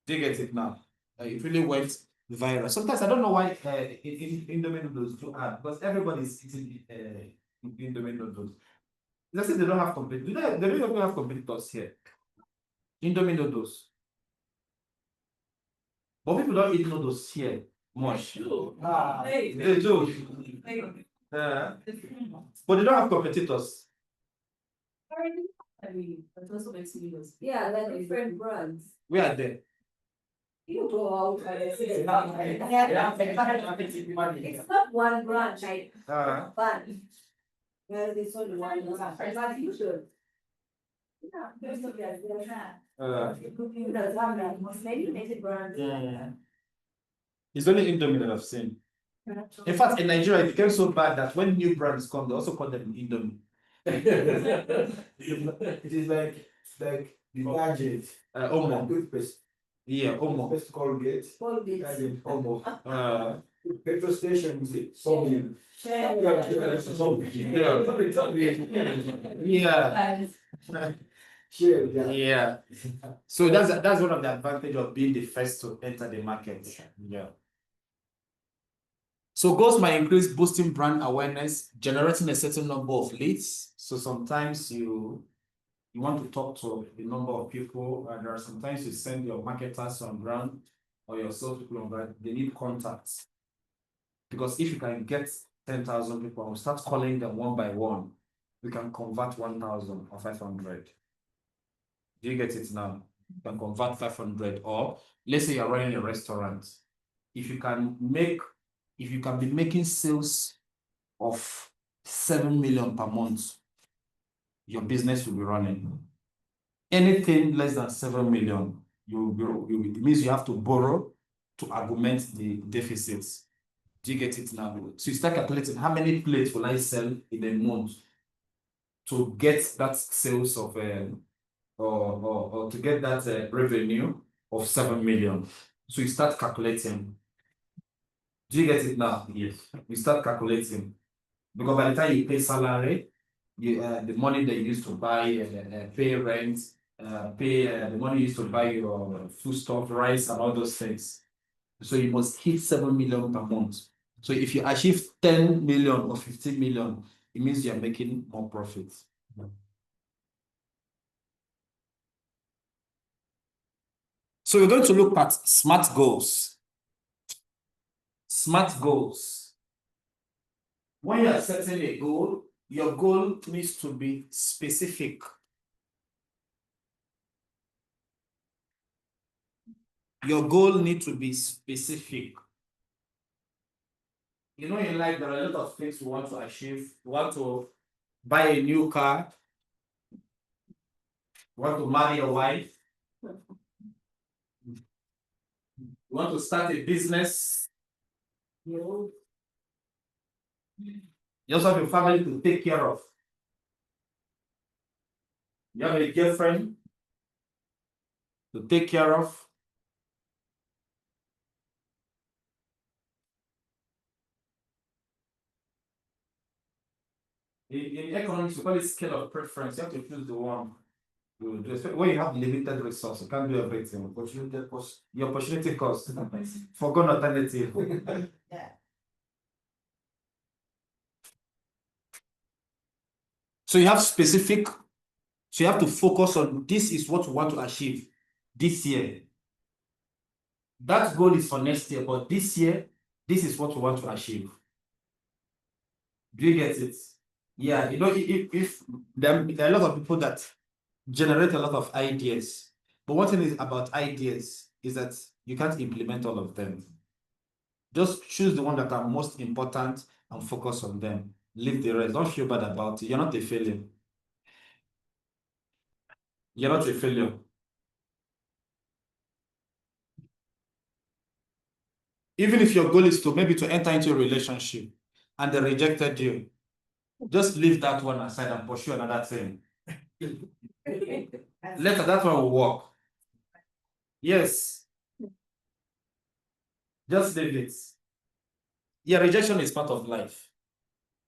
Do you get it now? It really went viral. Sometimes I don't know why Indomie noodles do add, because everybody's eating Indomie noodles. Let's say they don't have competitors. They don't even have competitors here. Indomie noodles. But people don't eat noodles here much. They do. But they don't have competitors. Yeah, they're different brands. Where are they? You go out and see it's not one brand, like, but well, this one one, you should. It's only Indomie that I've seen. In fact, in Nigeria, it became so bad that when new brands come, they also call them Indomie. It is like the gadget. Omo. Toothpaste. Yeah, Omo. Toothpaste Colgate. Gadget, Omo. Petrol station is it? Sodium. Yeah. Yeah. So that's one of the advantages of being the first to enter the market. Yeah. So goals might increase boosting brand awareness, generating a certain number of leads. So sometimes you want to talk to a number of people, and there are sometimes you send your marketers on ground or your sales people on ground, they need contacts. Because if you can get 10,000 people and we start calling them one by one, we can convert 1,000 or 500. Do you get it now? You can convert 500, or let's say you're running a restaurant. If you can be making sales of 7 million per month, your business will be running. Anything less than 7 million, it means you have to borrow to augment the deficits. Do you get it now? So you start calculating how many plates will I sell in a month to get that sales of or to get that revenue of 7 million. So you start calculating. Do you get it now? Yes. You start calculating. Because by the time you pay salary, the money that you use to buy, pay rent, the money you use to buy your food stuff, rice, and all those things. So you must hit 7 million per month. So if you achieve 10 million or 15 million, it means you are making more profit. So we're going to look at SMART goals. SMART goals. When you are setting a goal, your goal needs to be specific. Your goal needs to be specific. You know, in life, there are a lot of things we want to achieve. You want to buy a new car. You want to marry your wife. You want to start a business. You also have your family to take care of. You have a girlfriend to take care of. In economics, we call it scale of preference. You have to choose the one. When you have limited resources, you can't do everything. Your opportunity cost. Forgone alternative. Yeah. So you have specific, so you have to focus on this is what you want to achieve this year. That goal is for next year, but this year, this is what we want to achieve. Do you get it? Yeah, you know, if there are a lot of people that generate a lot of ideas, but one thing is about ideas is that you can't implement all of them. Just choose the one that are most important and focus on them. Leave the rest. Don't feel bad about it. You're not a failure. You're not a failure. Even if your goal is to maybe to enter into a relationship and they rejected you, just leave that one aside and pursue another thing. Later, that one will work. Yes. Just leave it. Yeah, rejection is part of life.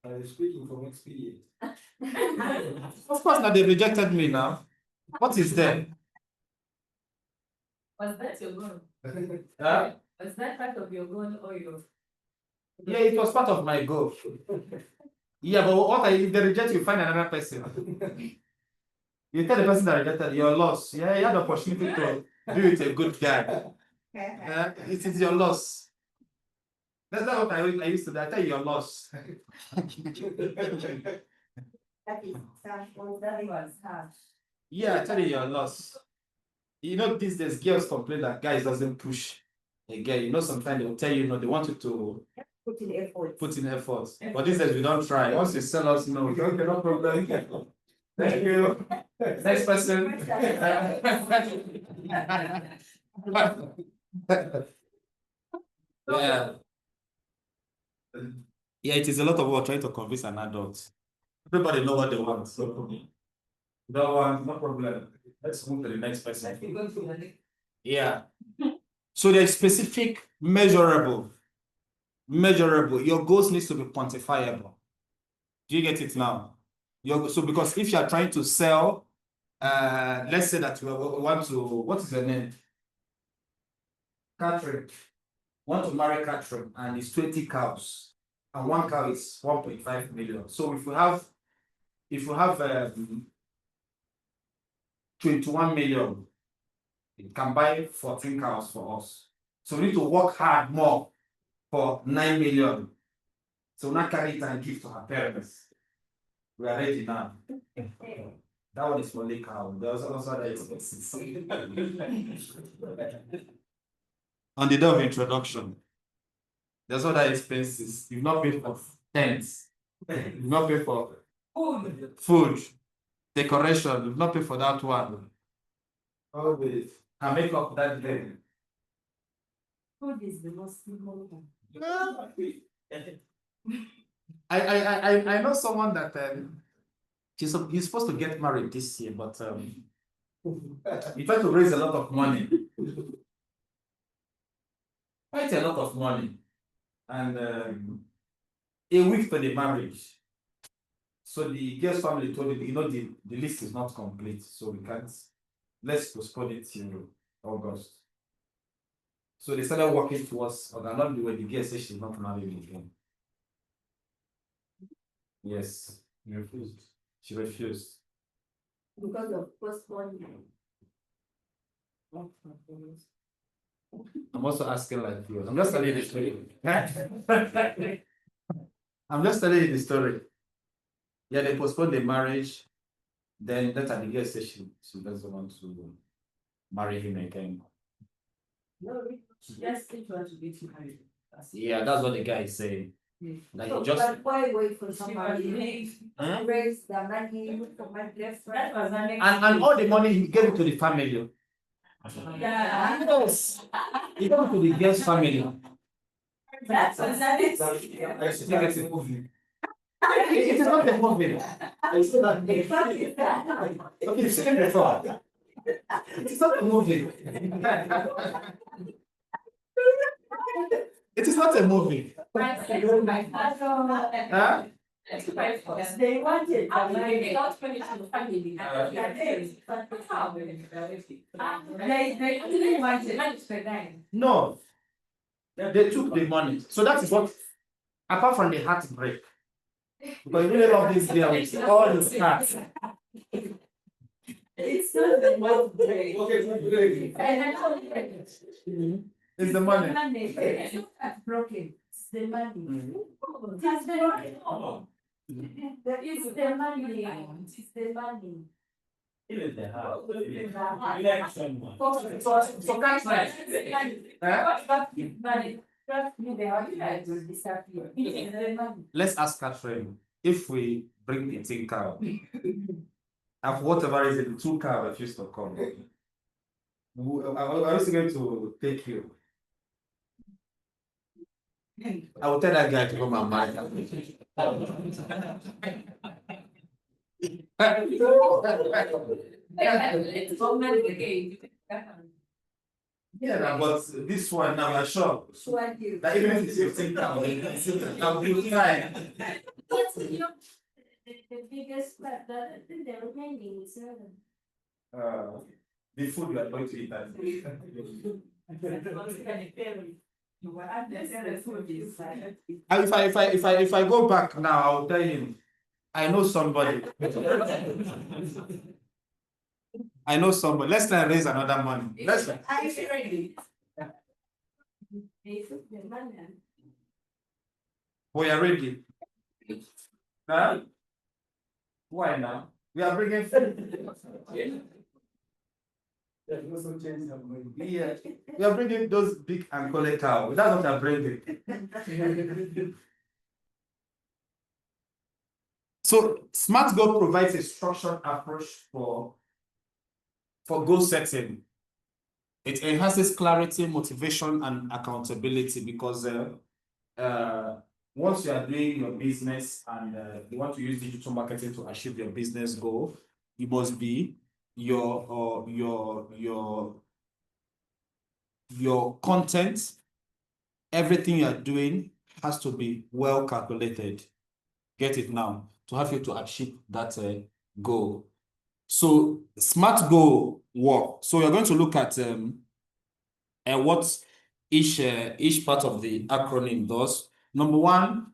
I'm speaking from experience. Of course, now they rejected me now. What is there? Was that your goal? Was that part of your goal or your? Yeah, it was part of my goal. Yeah, but what if they reject you, find another person. You tell the person that rejected, you're lost. Yeah, you had the opportunity to do it a good guy. It is your loss. That's not what I used to do. I tell you, you're lost. That was harsh. Yeah, I tell you, you're lost. You know, these days, girls complain that guys doesn't push a girl. You know, sometimes they'll tell you, no, they want you to Put in effort. put in effort. But these days, we don't try. Once you sell us, no, okay, no problem. Thank you. Next person. Yeah. Yeah, it is a lot of work trying to convince an adult. Everybody know what they want. So that one, no problem. Let's move to the next person. Yeah. So there's specific, measurable. Measurable. Your goals needs to be quantifiable. Do you get it now? So because if you are trying to sell, let's say that we want to, what is the name? Catherine. Want to marry Catherine and it's 20 cows. And one cow is 1.5 million. So if we have 21 million, it can buy 14 cows for us. So we need to work hard more for 9 million. So now carry it and give to her parents. We are ready now. That one is for the cow. There's also other expenses. On the day of introduction, there's other expenses. You've not paid for tents. You've not paid for Food. food, decoration. You've not paid for that one. Always. And make up that day. Food is the most important one. I know someone that he's supposed to get married this year, but he tried to raise a lot of money. Quite a lot of money. And a week to the marriage. So the girl's family told him, the list is not complete, so we can't, let's postpone it till August. So they started working towards, along the way, the girl said she's not marrying again. Yes, she refused. She refused. Because of postponement. I'm also asking like you. I'm just telling you the story. I'm just telling you the story. Yeah, they postponed the marriage. Then later the girl said she doesn't want to marry him again. No, she just didn't want to get married. Yeah, that's what the guy is saying. Like So, he just but why wait for somebody Huh? to raise the money for my left That was the next. and all the money he gave it to the family. Yeah. Yes. He gave it to the girl's family. That was the next. It is not a movie. It's not okay, you've seen it before. It is not a movie. It is not a movie. Huh? They wanted the money. They don't finish the family. They didn't want it. No. They took the money. So that is what, apart from the heartbreak, because you really love this girl with all his heart. It's not the money. It's the money. It's not broken. It's the money. It's the money. It's the money. It's the money. So can't try. Let's ask Catherine if we bring the tin cow, and for whatever reason, the 2 cow refuse to come. I was going to take you. I will tell that guy to come and marry her. Yeah, but this one now I'm sure that even if it's 15 cow, I'll be fine. The biggest part, the remaining is The food you are going to eat. If I go back now, I'll tell him I know somebody. I know somebody. Let's try and raise another money. Let's try. We are ready. Huh? Why now? We are bringing food. Yeah, we are bringing those big Ankole cow. That's what I'm bringing. So Smart Goal provides a structured approach for goal setting. It enhances clarity, motivation, and accountability because once you are doing your business and you want to use digital marketing to achieve your business goal, it must be your content, everything you are doing has to be well calculated. Get it now to have you to achieve that goal. So Smart Goal work. So we're going to look at what each part of the acronym does. Number one,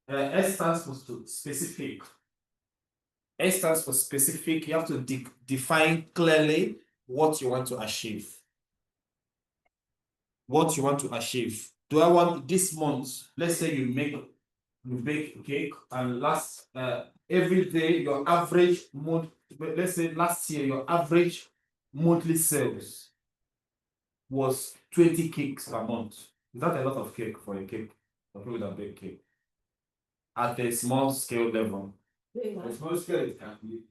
S stands for specific. S stands for specific. You have to define clearly what you want to achieve. What you want to achieve. Do I want this month? Let's say you bake a cake, and last every day your average month. Let's say last year your average monthly sales was 20 cakes per month. Is that a lot of cake for a cake? For people that bake cake. at a small scale level. The small scale is can be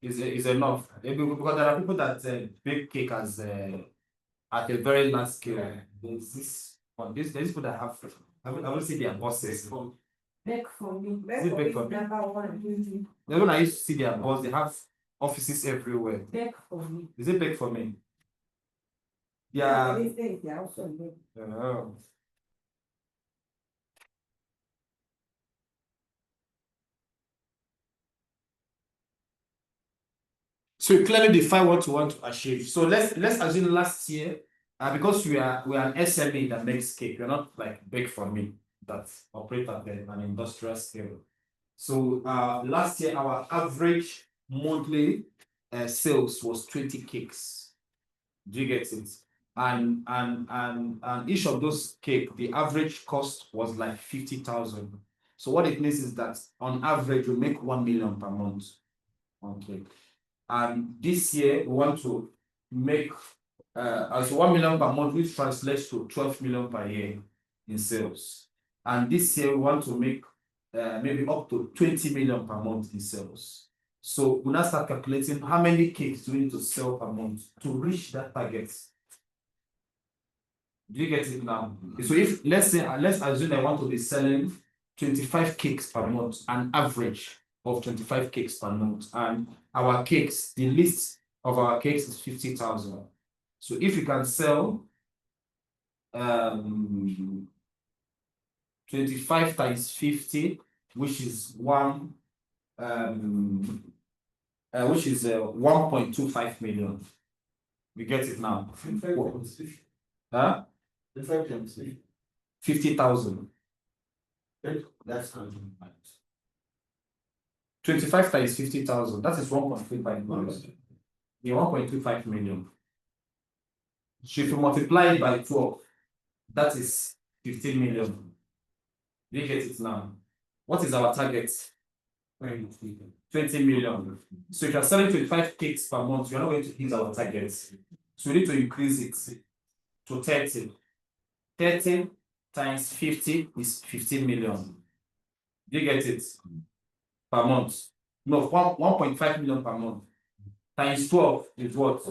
Is enough. Because there are people that bake cake as at a very large scale. There's there's people that I will see their bosses. Beg for me. Is it beg for me? Number one. When I used to see their boss, they have offices everywhere. Beg for me. Is it big for me? Yeah. Yeah, also beg. Oh. So you clearly define what you want to achieve. So let's assume last year, because we are an SME that makes cake, we're not like big for me that operate at an industrial scale. So last year our average monthly sales was 20 cakes. Do you get it? And each of those cake, the average cost was like 50,000. So what it means is that on average we make 1 million per month on cake. And this year we want to make as 1 million per month, which translates to 12 million per year in sales. And this year we want to make maybe up to 20 million per month in sales. So we now start calculating how many cakes do we need to sell per month to reach that target. Do you get it now? So if let's assume I want to be selling 25 cakes per month, an average of 25 cakes per month, and our cakes, the list of our cakes is 50,000. So if you can sell 25 times 50, which is 1.25 million. We get it now. Huh? 50,000. that's 25 times 50,000. That is 1.35 million. Yeah, 1.25 million. So if you multiply it by 12, that is 15 million. Do you get it now? What is our target? 20 million. So if you're selling 25 cakes per month, you're not going to hit our target. So we need to increase it to 30. 30 times 50 is 15 million. Do you get it? Per month. No, 1.5 million per month. Times 12 is what?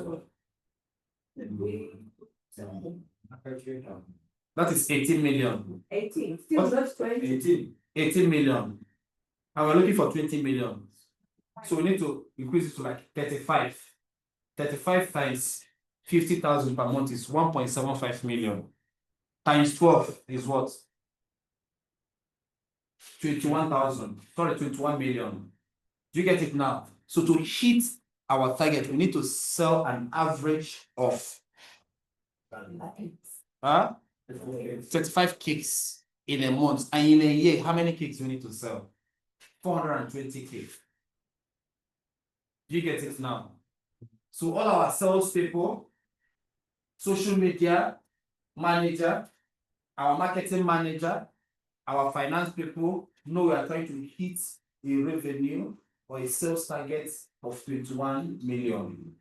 That is 18 million. 18. Still just 20. 18 million. And we're looking for 20 million. So we need to increase it to like 35. 35 times 50,000 per month is 1.75 million. Times 12 is what? 21,000. Sorry, 21 million. Do you get it now? So to hit our target, we need to sell an average of 35 cakes in a month. And in a year, how many cakes do we need to sell? 420 cakes. Do you get it now? So all our sales people, social media manager, our marketing manager, our finance people know we are trying to hit a revenue or a sales target of 21 million.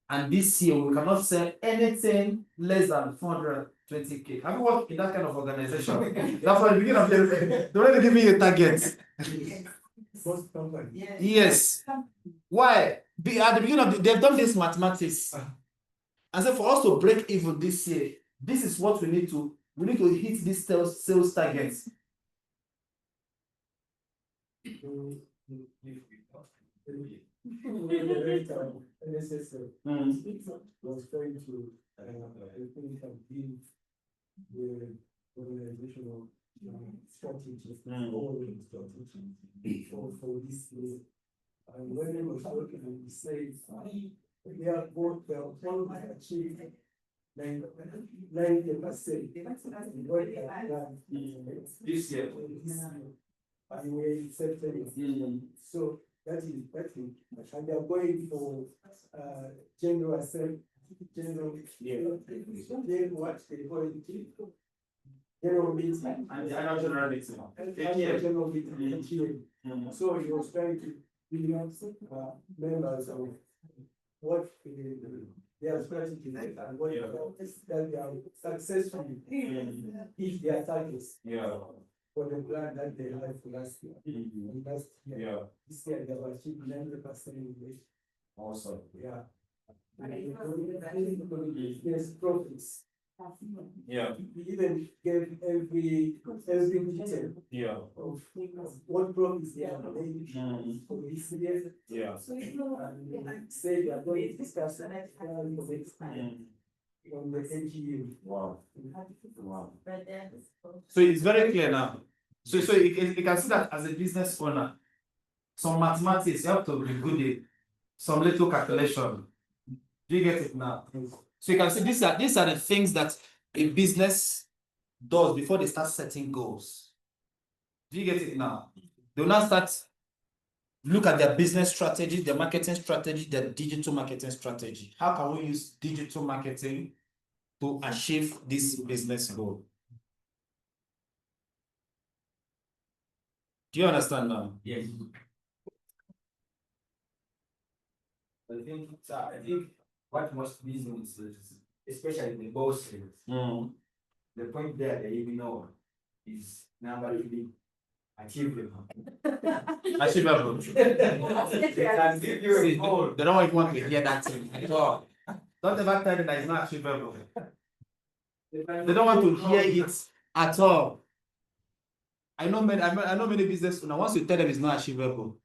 And this year we cannot sell anything less than 420k. Have you worked in that kind of organization? That's why the beginning of the they already give me a target. Yes. Why? At the beginning of they've done this mathematics. And so for us to break even this year, this is what we need to hit this sales targets. Was trying to give the organizational strategy for this year. And when we was working, we said we have both achieved 90% This year. And we accepted it. So that is, and they are going for general assembly, then what they call it, general meeting. And the annual general meeting. General meeting. So he was trying to bring up members of what their strategy is and what that they are successful if their targets. Yeah. for the plan that they had for last year. Last year, Yeah. this year they have achieved 90%. Awesome. Yeah. There's profits. Yeah. We even gave every detail Yeah. of what profits they have made for this year. Yeah. And say they are going to discuss on the NGU. Wow. So it's very clear now. So you can see that as a business owner, some mathematics, you have to be good at some little calculation. Do you get it now? So you can see these are the things that a business does before they start setting goals. Do you get it now? They will now start look at their business strategy, their marketing strategy, their digital marketing strategy. How can we use digital marketing to achieve this business goal? Do you understand now? Yes. I think what most businesses, especially the bosses, the point there they even know is number three, achievable. Achievable. They can give you a goal. They don't even want to hear that thing at all. Don't ever tell them that it's not achievable. They don't want to hear it at all. I know many business owners, once you tell them it's not achievable,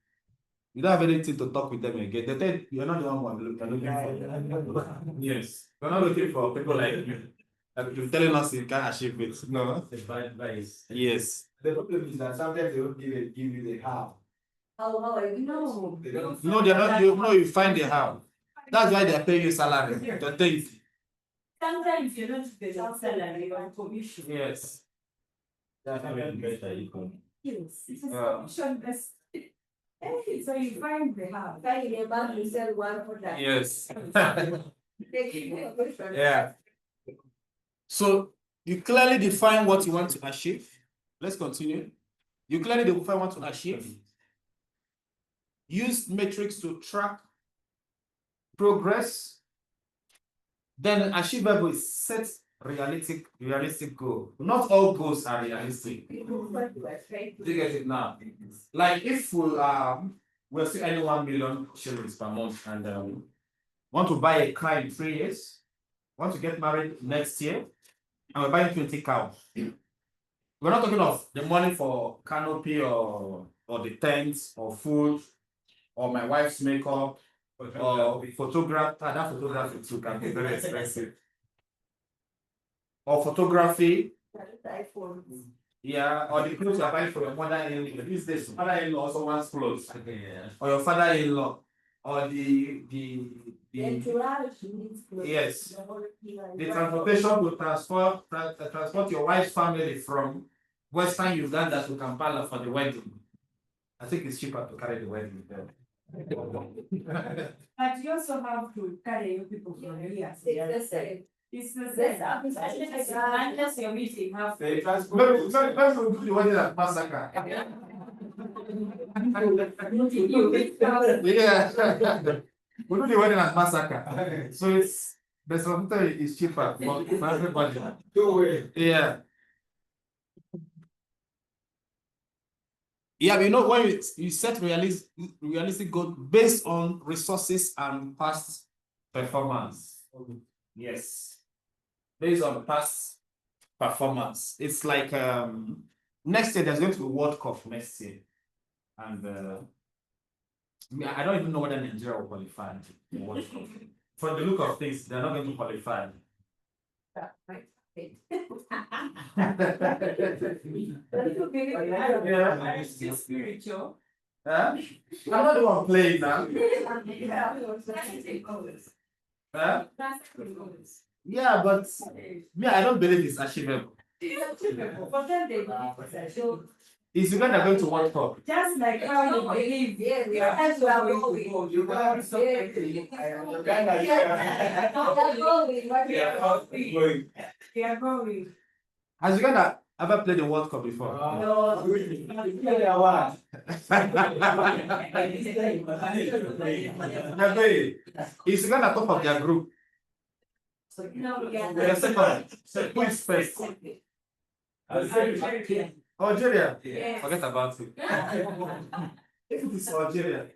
you don't have anything to talk with them again. They tell you're not the one who are looking for. Yes. We're not looking for people like you. Like you're telling us you can't achieve it. No. The bad advice. Yes. The problem is that sometimes they don't give you the how. How I know. They don't. No, they're not. You find the how. That's why they're paying you salary. The thing. Sometimes you don't pay your salary or commission. Yes. That's not very better. You can. Yes, it's a Yeah. commission based. So you find the house. Find the bank, you sell one for that. Yes. Yeah. So you clearly define what you want to achieve. Let's continue. You clearly define what to achieve. Use metrics to track progress. Then achievable is set realistic goal. Not all goals are realistic. Do you get it now? Like if we're still earning 1 million shillings per month and want to buy a car in 3 years, want to get married next year, and we're buying 20 cows. We're not talking of the money for canopy or the tents or food or my wife's makeup or photograph. That photography too can be very expensive. Or photography. Yeah, or the clothes you're buying for your mother-in-law. These days, mother-in-law also wants clothes. Or your father-in-law. Or the yes. The transportation will transport your wife's family from Western Uganda to Kampala for the wedding. I think it's cheaper to carry the wedding there. But you also have to carry your people from here. It's the same. It's the same. Unless you're meeting halfway. Maybe we'll do the wedding at Massacre. Yeah. We'll do the wedding at Massacre. So it's the transportation is cheaper for everybody. Yeah. Yeah, you know when you set realistic goals based on resources and past performance. Yes. Based on past performance. It's like next year there's going to be World Cup next year. And I don't even know whether Nigeria will qualify for World Cup. For the look of things, they're not going to qualify. Spiritual. I'm not the one playing now. Yeah, but me, I don't believe it's achievable. For them, they so Is Uganda going to World Cup? just like how you believe, we are also going to go. You can't stop it. We are going. Has Uganda ever played the World Cup before? No. Is Uganda top of their group? No, we are They're second. So who is first? Algeria. Yes. Forget about it. If it is Algeria,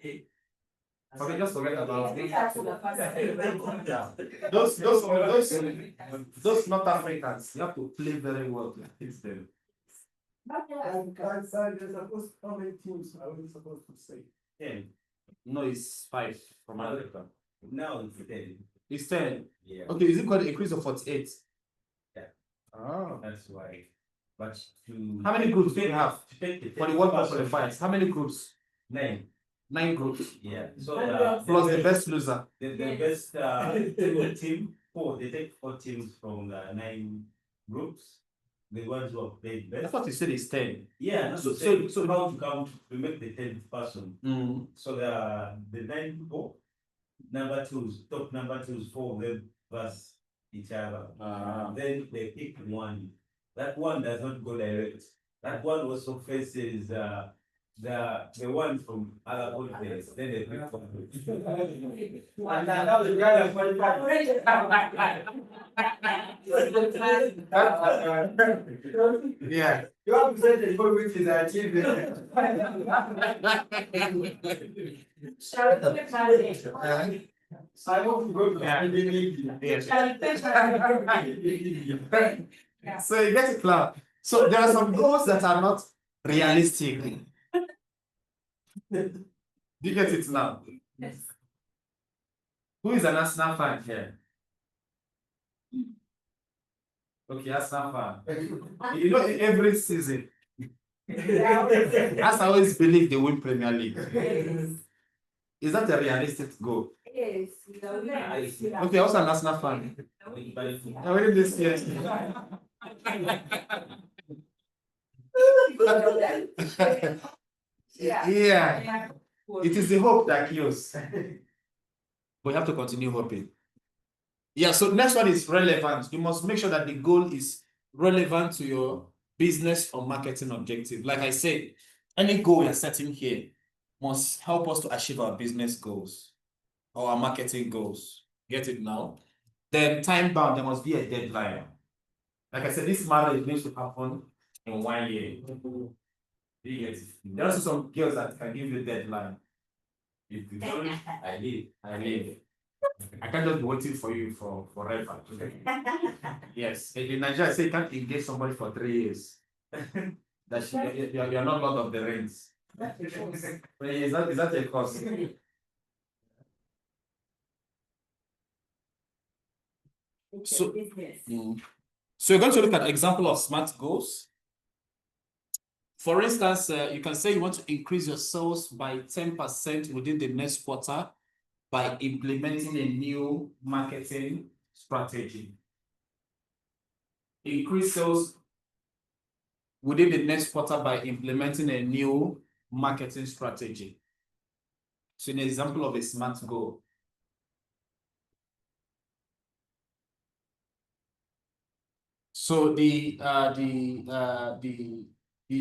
just forget about it. Those North Africans, you have to play very well to fix them. And outside, there's supposed how many teams are we supposed to say? 10. No, it's 5 from Africa. Now it's 10. It's 10. Yeah. Okay, is it called an increase of 48? Yeah. Oh. That's why. But to How many groups do you have to take the for the World Cup 10%, qualifiers? How many groups? 9. 9 groups. Yeah. So Plus the best loser. the best team 4. They take 4 teams from the 9 groups. The ones who have played I best. thought you said it's 10. Yeah. So- So how to count to make the 10th person? Mm. So the 9 people, number 2s, top number 2s, 4 of them versus each other. Then they pick one. That one does not go direct. That one also faces the one from other countries. Then they pick one. And now the guy that Yeah. you have to say the goal which is achieved. I want to go to So you get it, Cloud. So there are some goals that are not realistic. Do you get it now? Yes. Who is an Arsenal fan here? Okay, Arsenal fan. You know, every season, as I always believe they win Premier League. Is that a realistic goal? Yes. Okay, also an Arsenal fan. I winning this year. Yeah. It is the hope that kills. But you have to continue hoping. Yeah, so next one is relevant. You must make sure that the goal is relevant to your business or marketing objective. Like I said, any goal we are setting here must help us to achieve our business goals or our marketing goals. Get it now? Then time bound, there must be a deadline. Like I said, this marriage needs to happen in 1 year. You get it? There are also some girls that can give you a deadline. If you don't, I leave. I can't just be waiting for you for forever. Yes. In Nigeria, I say you can't engage somebody for 3 years. That you're not Lord of the Rings. Is that a cause? So, so you're going to look at example of SMART goals. For instance, you can say you want to increase your sales by 10% within the next quarter by implementing a new marketing strategy. Increase sales within the next quarter by implementing a new marketing strategy. So an example of a SMART goal. So the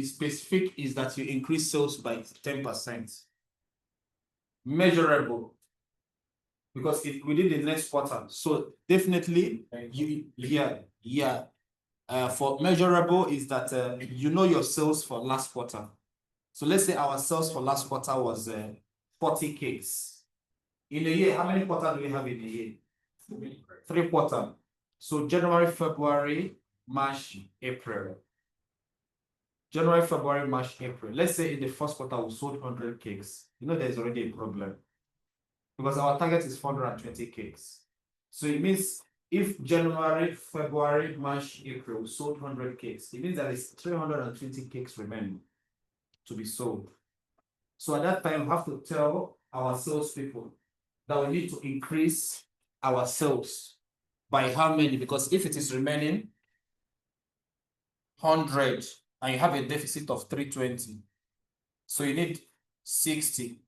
specific is that you increase sales by 10%. Measurable, because it within the next quarter. So definitely, for measurable is that you know your sales for last quarter. So let's say our sales for last quarter was 40 cakes. In a year, how many quarters do we have in a year? 3 quarters. So January, February, March, April. January, February, March, April. Let's say in the first quarter we sold 100 cakes. You know there's already a problem because our target is 420 cakes. So it means if January, February, March, April we sold 100 cakes, it means there is 320 cakes remaining to be sold. So at that time, we have to tell our salespeople that we need to increase our sales by how many? Because if it is remaining 100 and you have a deficit of 320, so you need 60.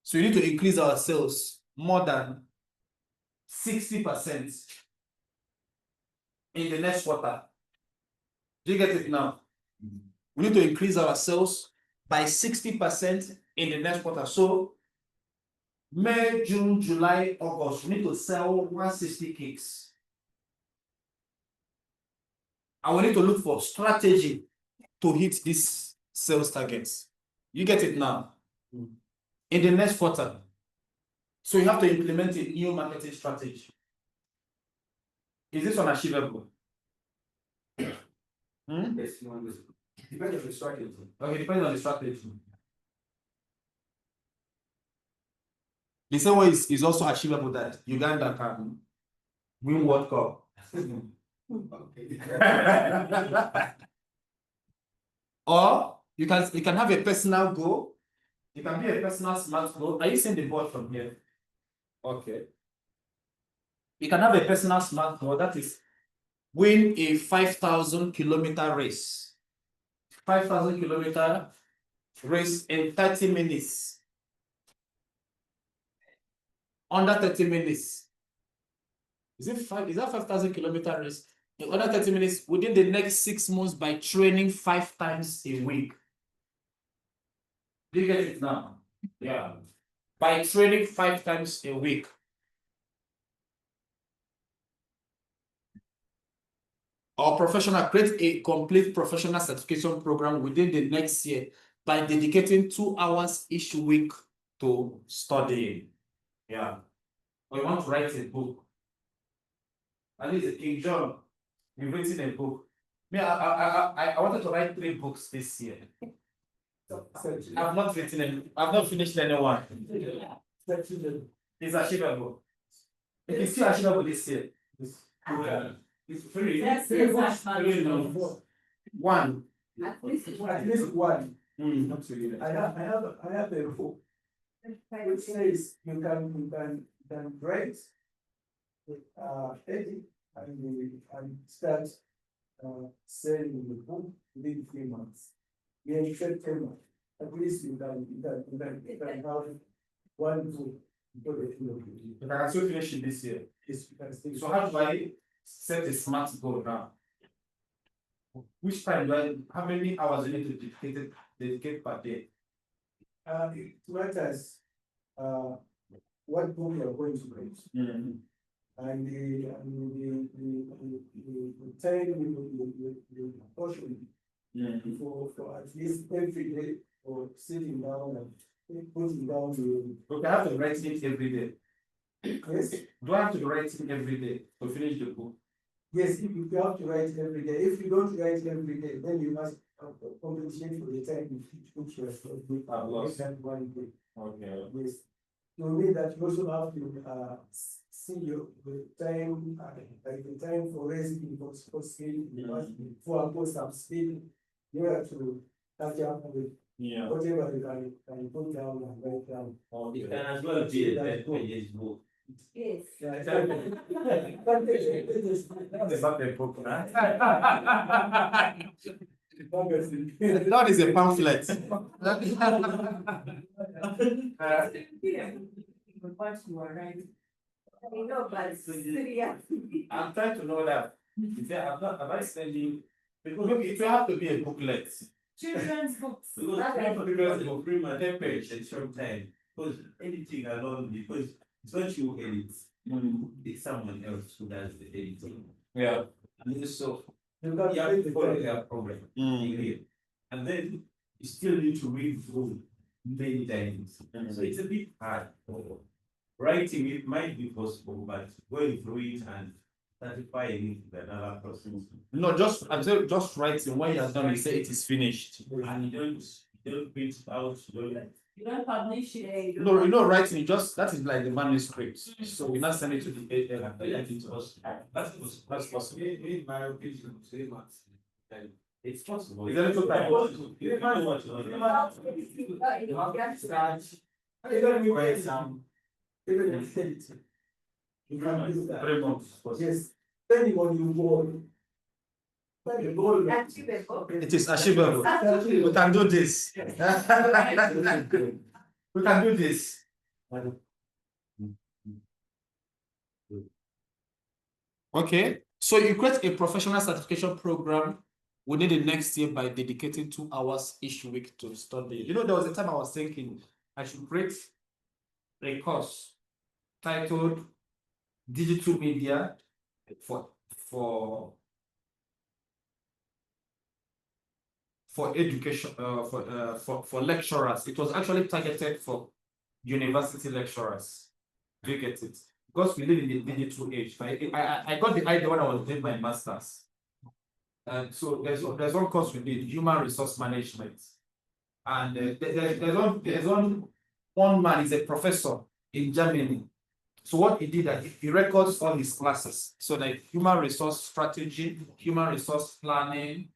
So you need to increase our sales more than 60% in the next quarter. Do you get it now? We need to increase our sales by 60% in the next quarter. So May, June, July, August, we need to sell 160 cakes. And we need to look for strategy to hit these sales targets. You get it now? In the next quarter. So you have to implement a new marketing strategy. Is this unachievable? Yes, depends on the strategy. Okay, depends on the strategy. The same way is also achievable that Uganda can win World Cup. Or you can have a personal goal. You can be a personal smart goal. Are you seeing the board from here? Okay. You can have a personal smart goal that is win a 5,000 kilometer race. 5,000 kilometer race in 30 minutes. Under 30 minutes. Is that 5,000 kilometer race? In under 30 minutes within the next 6 months by training 5 times a week. Do you get it now? Yeah. By training 5 times a week. Our professional create a complete professional certification program within the next year by dedicating 2 hours each week to studying. Yeah. We want to write a book. At least King John, you've written a book. Me, I wanted to write 3 books this year. I've not written any, I've not finished anyone. It's achievable. It is still achievable this year. It's free. Yes, One. At least one. Not really. I have a book which says you can write, edit and start selling the book within 3 months. In September, at least you can have one book. But I can still finish it this year. Yes, you can still. So how do I set a smart goal now? Which time do I, how many hours do you need to dedicate per day? It matters what book you are going to write. And the time you portion for at least every day or sitting down and putting down the. Okay, I have to write it every day. Yes, Do I have to write it every day to finish the book? yes, if you have to write every day. If you don't write every day, then you must compensate for the time which you have lost. one day. Okay. Yes. To me, that you also have to see your time, like the time for resting, for sleep, for post up sleep. You have to catch up with whatever you can put down and write down. It can as well be a 10 pages book. Yes. That's not a book, right? That is a pamphlet. But you are right. I know, but seriously. I'm trying to know that. Am I spending? Because look, it will have to be a booklet. Children's books. Because for pretty much 10 pages at short time. Because anything alone, because it's not you edit. It's someone else who does the editing. Yeah. And so You you have to follow can their program. And then you still need to read through many times. So it's a bit hard. Writing it might be possible, but going through it and certifying it with another person. No, I'm saying just writing. When you're done, you say it is finished. And you don't print it out, You don't publish it. No, writing. That is like the manuscript. So we not send it to the editor and they edit it. That's possible. In my opinion, 3 months. It's possible. Is there a little time? You have to start. Even with exam, even with editing. You can do that. 3 months. Yes, depending on your goal. Achievable. It is achievable. We can do this. We can do this. Okay, so you create a professional certification program within the next year by dedicating 2 hours each week to study. You know, there was a time I was thinking I should create a course titled Digital Media for for education, for lecturers. It was actually targeted for university lecturers. Do you get it? Because we live in the digital age. I got the idea when I was doing my master's. And so there's one course we did, human resource management. And there's one man, he's a professor in Germany. So what he did that he records all his classes. So like human resource strategy, human resource planning,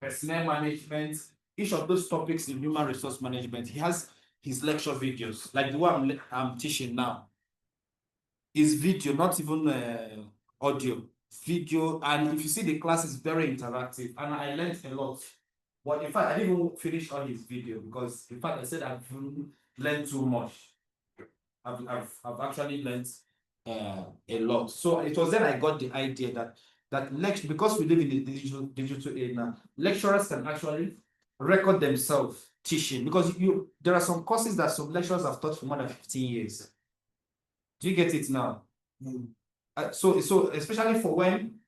personnel management, each of those topics in human resource management, he has his lecture videos, like the one I'm teaching now. Is video, not even audio, video. And if you see the class is very interactive, and I learned a lot. But in fact, I didn't even finish all his video because in fact I said I've learned too much. I've actually learned a lot. So it was then I got the idea that lecture, because we live in the digital age now, lecturers can actually record themselves teaching, because there are some courses that some lecturers have taught for more than 15 years. Do you get it now? So especially for when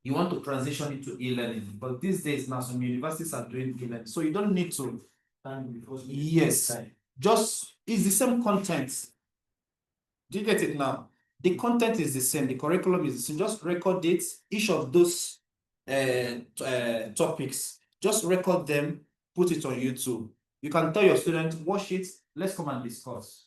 you want to transition into e-learning, but these days now some universities are doing e-learning, so you don't need to. Yes, just it's the same content. Do you get it now? The content is the same, the curriculum is the same. Just record it, each of those topics. Just record them, put it on YouTube. You can tell your students, watch it, let's come and discuss.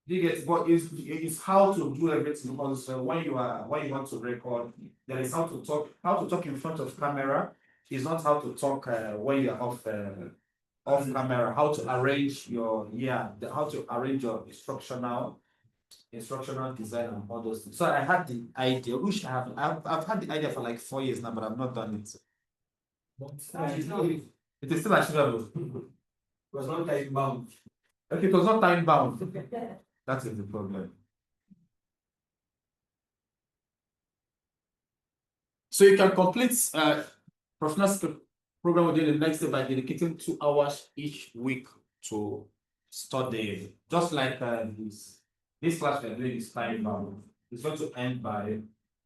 You get, but it's how to do everything, because when you want to record, there is how to talk in front of camera. It's not how to talk when you're off camera. How to arrange your how to arrange your instructional design and all those things. So I had the idea, which I've had the idea for like 4 years now, but I've not done it. It is still achievable. It was not time bound. Okay, it was not time bound. That is the problem. So you can complete professional program within the next day by dedicating 2 hours each week to study. Just like this class we're doing is time bound. It's going to end by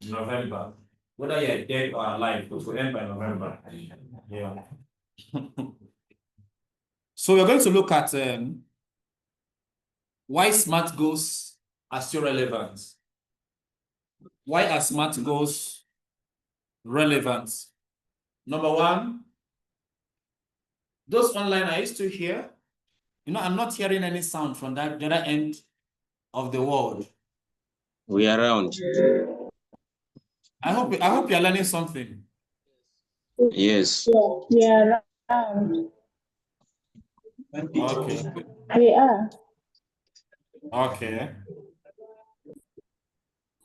November. Whether you're dead or alive, it will end by November. Yeah. So we're going to look at why SMART goals are still relevant. Why are SMART goals relevant? Number one, those online, are you still here? You know, I'm not hearing any sound from the other end of the world. We are around. I hope you're learning something. Yes. We are around. Okay. We are. Okay.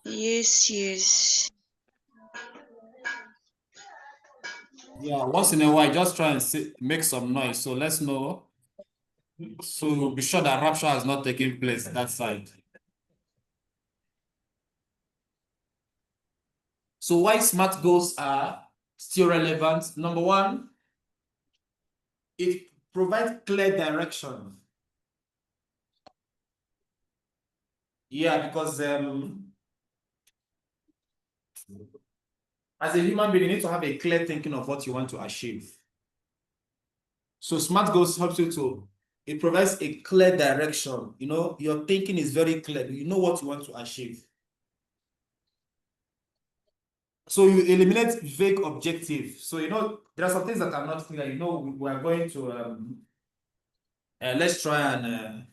Yes. Yeah, once in a while, just try and make some noise. So let's know. So be sure that rapture has not taken place that side. So why SMART goals are still relevant? Number one, it provides clear direction. Yeah, because as a human being, you need to have a clear thinking of what you want to achieve. So SMART goals helps you to, it provides a clear direction. You know, your thinking is very clear. You know what you want to achieve. So you eliminate vague objectives. So, you know, there are some things that are not clear. You know, we are going to, let's try and,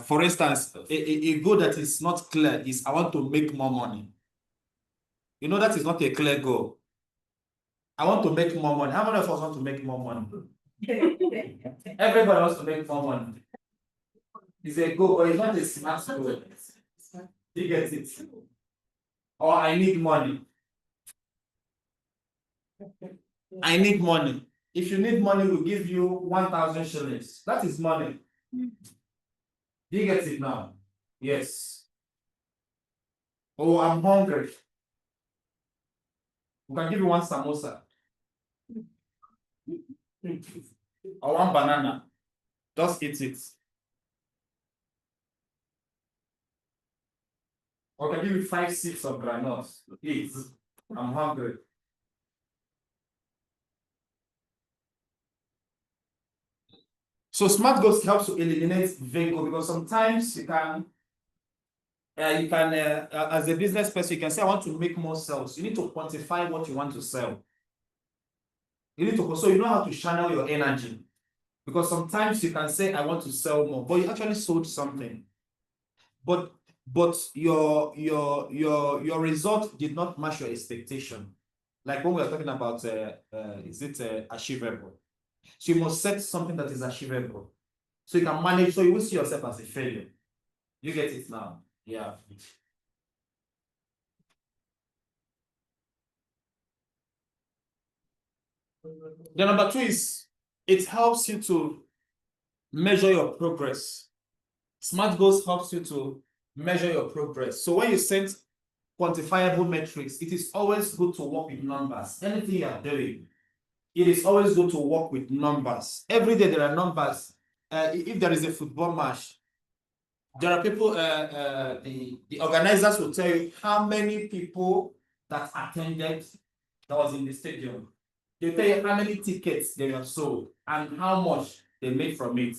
for instance, a goal that is not clear is I want to make more money. You know, that is not a clear goal. I want to make more money. How many of us want to make more money? Everybody wants to make more money. It's a goal, but it's not a SMART goal. You get it? Or I need money. I need money. If you need money, we'll give you 1,000 shillings. That is money. Do you get it now? Yes. Oh, I'm hungry. We can give you 1 samosa. Or 1 banana. Just eat it. Or I can give you 5 sticks of granules. Eat. I'm hungry. So SMART goals helps to eliminate vague goals because sometimes you can as a business person, you can say, I want to make more sales. You need to quantify what you want to sell. You need to, so you know how to channel your energy. Because sometimes you can say, I want to sell more, but you actually sold something. But your result did not match your expectation. Like when we are talking about, is it achievable? So you must set something that is achievable. So you can manage, so you will see yourself as a failure. You get it now? Yeah. The number two is it helps you to measure your progress. SMART goals helps you to measure your progress. So when you set quantifiable metrics, it is always good to work with numbers. Anything you are doing, it is always good to work with numbers. Every day there are numbers. If there is a football match, there are people, the organizers will tell you how many people that attended that was in the stadium. They tell you how many tickets they have sold and how much they made from it.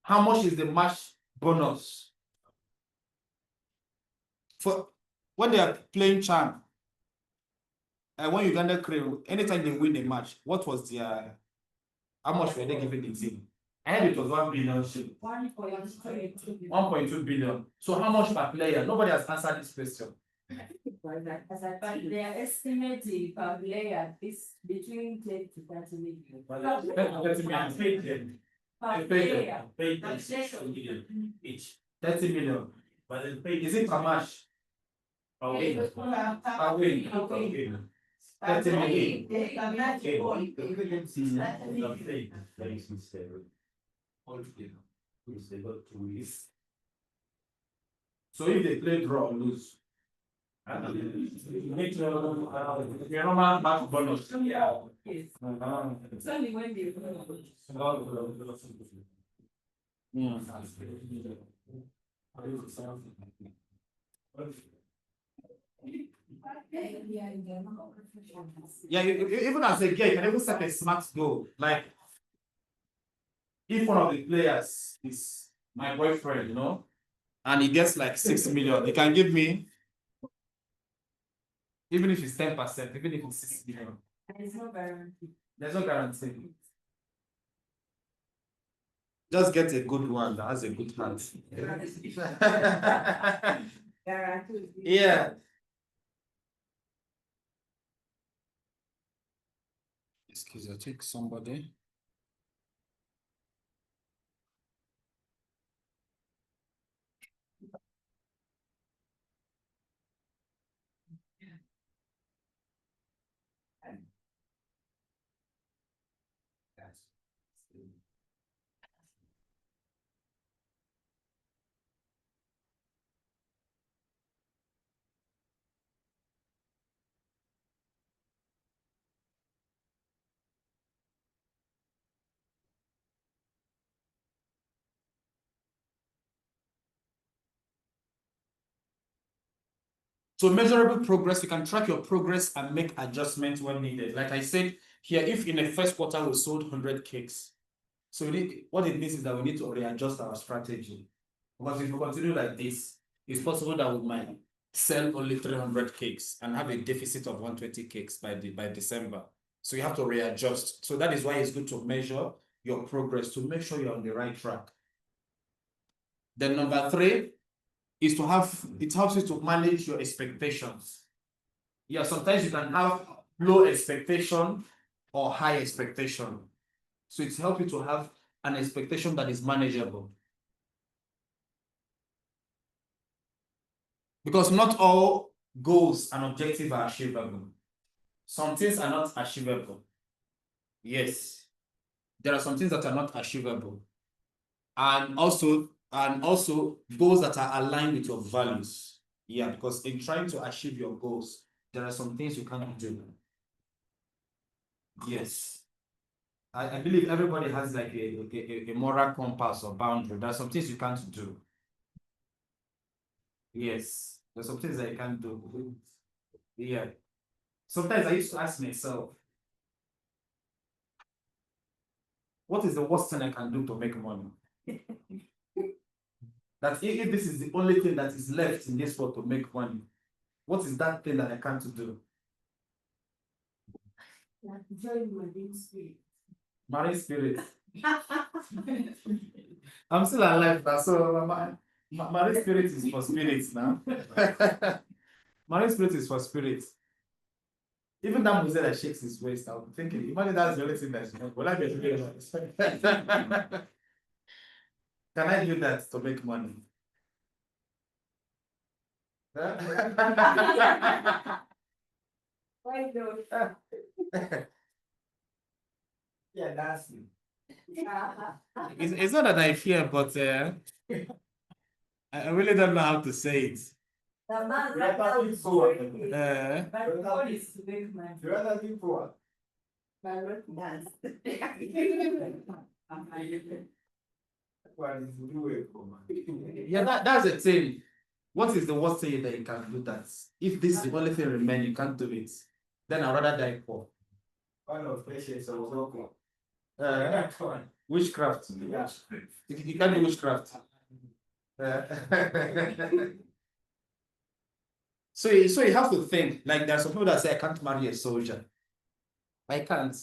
How much is the match bonus? For when they are playing charm, when Uganda crew, anytime they win a match, what was their, how much were they giving the team? I heard it was 1 billion shilling. 1.2 billion. So how much per player? Nobody has answered this question. They are estimating per player is between 10 to 30 million. Per player. Paid 6 million each. 30 million. But they paid. Is it per match? Per win. Per win. Okay. 30 million. So if they play draw or lose, make your normal match bonus. Yes. It's only when they Yeah, even as a guy, you can even set a SMART goal. Like, if one of the players is my boyfriend, you know, and he gets like 6 million, he can give me, even if it's 10%, even if it's 6 million. There's no guarantee. There's no guarantee. Just get a good one that has a good heart. Guarantee. Yeah. Excuse me, I'll take somebody. So measurable progress, you can track your progress and make adjustments when needed. Like I said here, if in the first quarter we sold 100 cakes, so what it means is that we need to readjust our strategy. Because if we continue like this, it's possible that we might sell only 300 cakes and have a deficit of 120 cakes by December. So you have to readjust. So that is why it's good to measure your progress to make sure you're on the right track. Then number three is to have, it helps you to manage your expectations. Yeah, sometimes you can have low expectation or high expectation. So it helps you to have an expectation that is manageable. Because not all goals and objectives are achievable. Some things are not achievable. Yes. There are some things that are not achievable. And also goals that are aligned with your values. Yeah, because in trying to achieve your goals, there are some things you cannot do. Yes. I believe everybody has like a moral compass or boundary. There are some things you can't do. Yes. There are some things that you can't do. Yeah. Sometimes I used to ask myself, What is the worst thing I can do to make money? That if this is the only thing that is left in this world to make money, what is that thing that I can't do? Join marine spirit. Marine spirit. I'm still alive now, so marine spirit is for spirits now. Marine spirit is for spirits. Even that Moses that shakes his waist, I'm thinking, imagine that's the only thing that's will I be able to do that? Can I do that to make money? Why don't? Yeah, that's it. It's not that I fear, but I really don't know how to say it. The man You right now rather is be poor. working. Uh, But the goal is to make money. You rather be poor. By work dance. What is do it for man? yeah, that's the thing. What is the worst thing that you can do that? If this is the only thing remain, you can't do it. Then I'd rather die poor. One of patience or work. Witchcraft. Yeah. You can't do witchcraft. So you have to think, like there's some people that say I can't marry a soldier. I can't.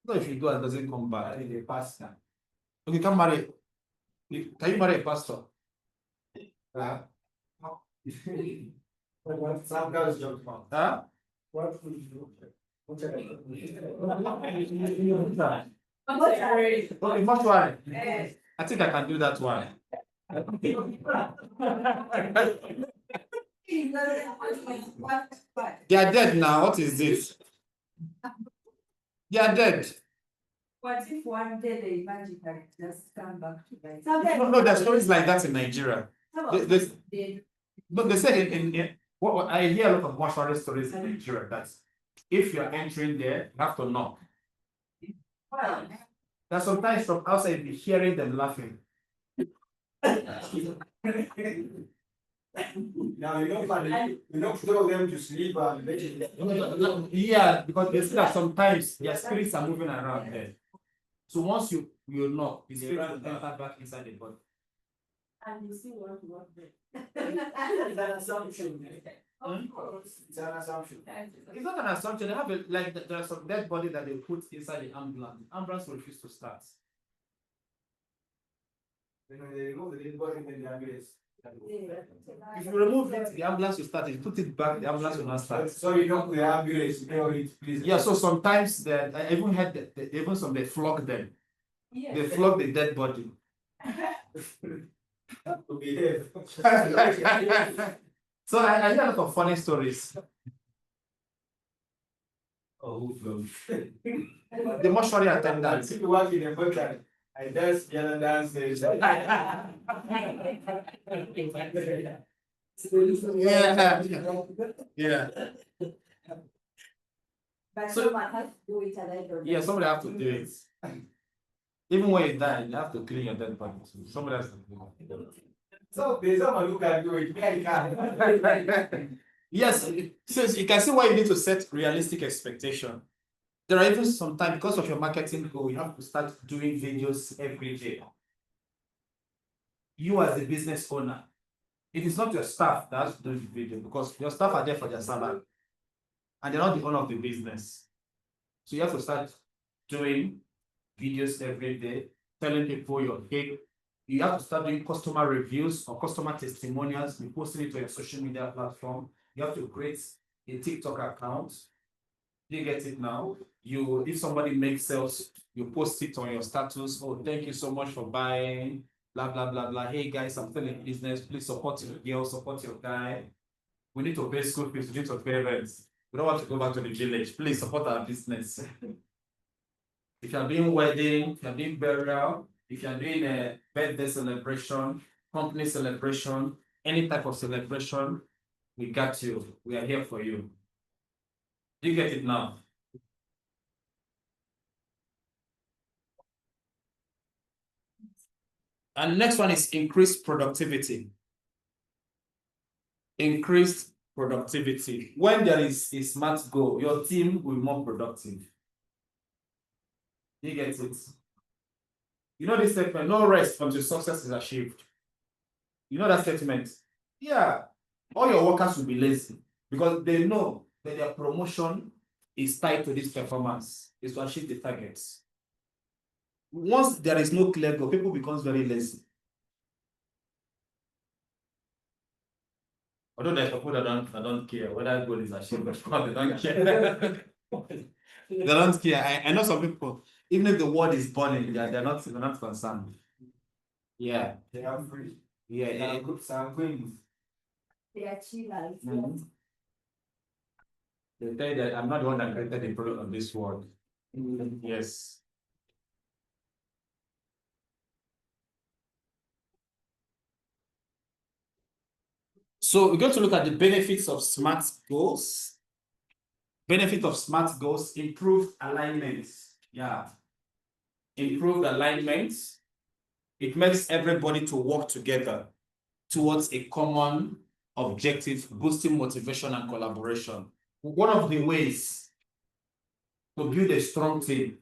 No, if you do, it doesn't come back. I need a pastor. Okay, can marry. Can you marry a pastor? What some girls joke about. Huh? What would you do? What should I Okay, mortuary. Yes. I think I can do that one. They are dead now. What is this? They are dead. What if one day they magically just come back to life? No, there's stories like that in Nigeria. They- But they say in what I hear a lot of mortuary stories in Nigeria that if you're entering there, you have to knock. Well, That sometimes from outside you be hearing them laughing. Now you don't throw them to sleep and Yeah, because they say that sometimes their spirits are moving around there. So once you knock, the spirit will enter back inside the body. and you see what there. it's an assumption. Of course. It's an assumption. It's not an assumption. They have there are some dead body that they put inside the ambulance. The ambulance will refuse to start. You know, they remove the dead body in the ambulance. If you remove it, the ambulance will start. If you put it back, the ambulance will not start. So you don't put the ambulance, you know it, please. Yeah, so sometimes I even had even some they flog them. Yes. They flog the dead body. To behave. So I hear a lot of funny stories. Oh, who flows? The mortuary I attendants. see you work in a hotel. I dance, the other dance. Yeah. But So- someone has to do it and I don't. Yeah, somebody have to do it. Even when you die, you have to clean your dead body. So somebody has to do it. So there's someone who can do it. I can't. Yes, so you can see why you need to set realistic expectation. There are even sometimes because of your marketing goal, you have to start doing videos every day. You as the business owner, it is not your staff that has to do the video because your staff are there for their salary and they're not the owner of the business. So you have to start doing videos every day, telling people you're okay. You have to start doing customer reviews or customer testimonials, you posting it to your social media platform. You have to create a TikTok account. You get it now. If somebody makes sales, you post it on your status. Oh, thank you so much for buying. Blah blah blah blah. Hey guys, I'm still in business. Please support your girl, support your guy. We need to pay school fees, we need to pay rent. We don't want to go back to the village. Please support our business. If you're doing wedding, if you're doing burial, if you're doing a birthday celebration, company celebration, any type of celebration, we got you. We are here for you. Do you get it now? And the next one is increased productivity. Increased productivity. When there is a smart goal, your team will be more productive. You get it? You know this statement, no rest until success is achieved. You know that statement? Yeah. All your workers will be lazy because they know that their promotion is tied to this performance, is to achieve the targets. Once there is no clear goal, people becomes very lazy. Although there's people that don't care whether goal is achieved or not, they don't care. They don't care. I know some people, even if the world is burning, they're not concerned. Yeah. They are free. Yeah, They are good sanguines. They are chillers. Mhm. They tell you that I'm not the one that created the product of this world. Yes. So we're going to look at the benefits of SMART goals. Benefit of SMART goals: improved alignment. Yeah. Improved alignment. It makes everybody to work together towards a common objective, boosting motivation and collaboration. One of the ways to build a strong team,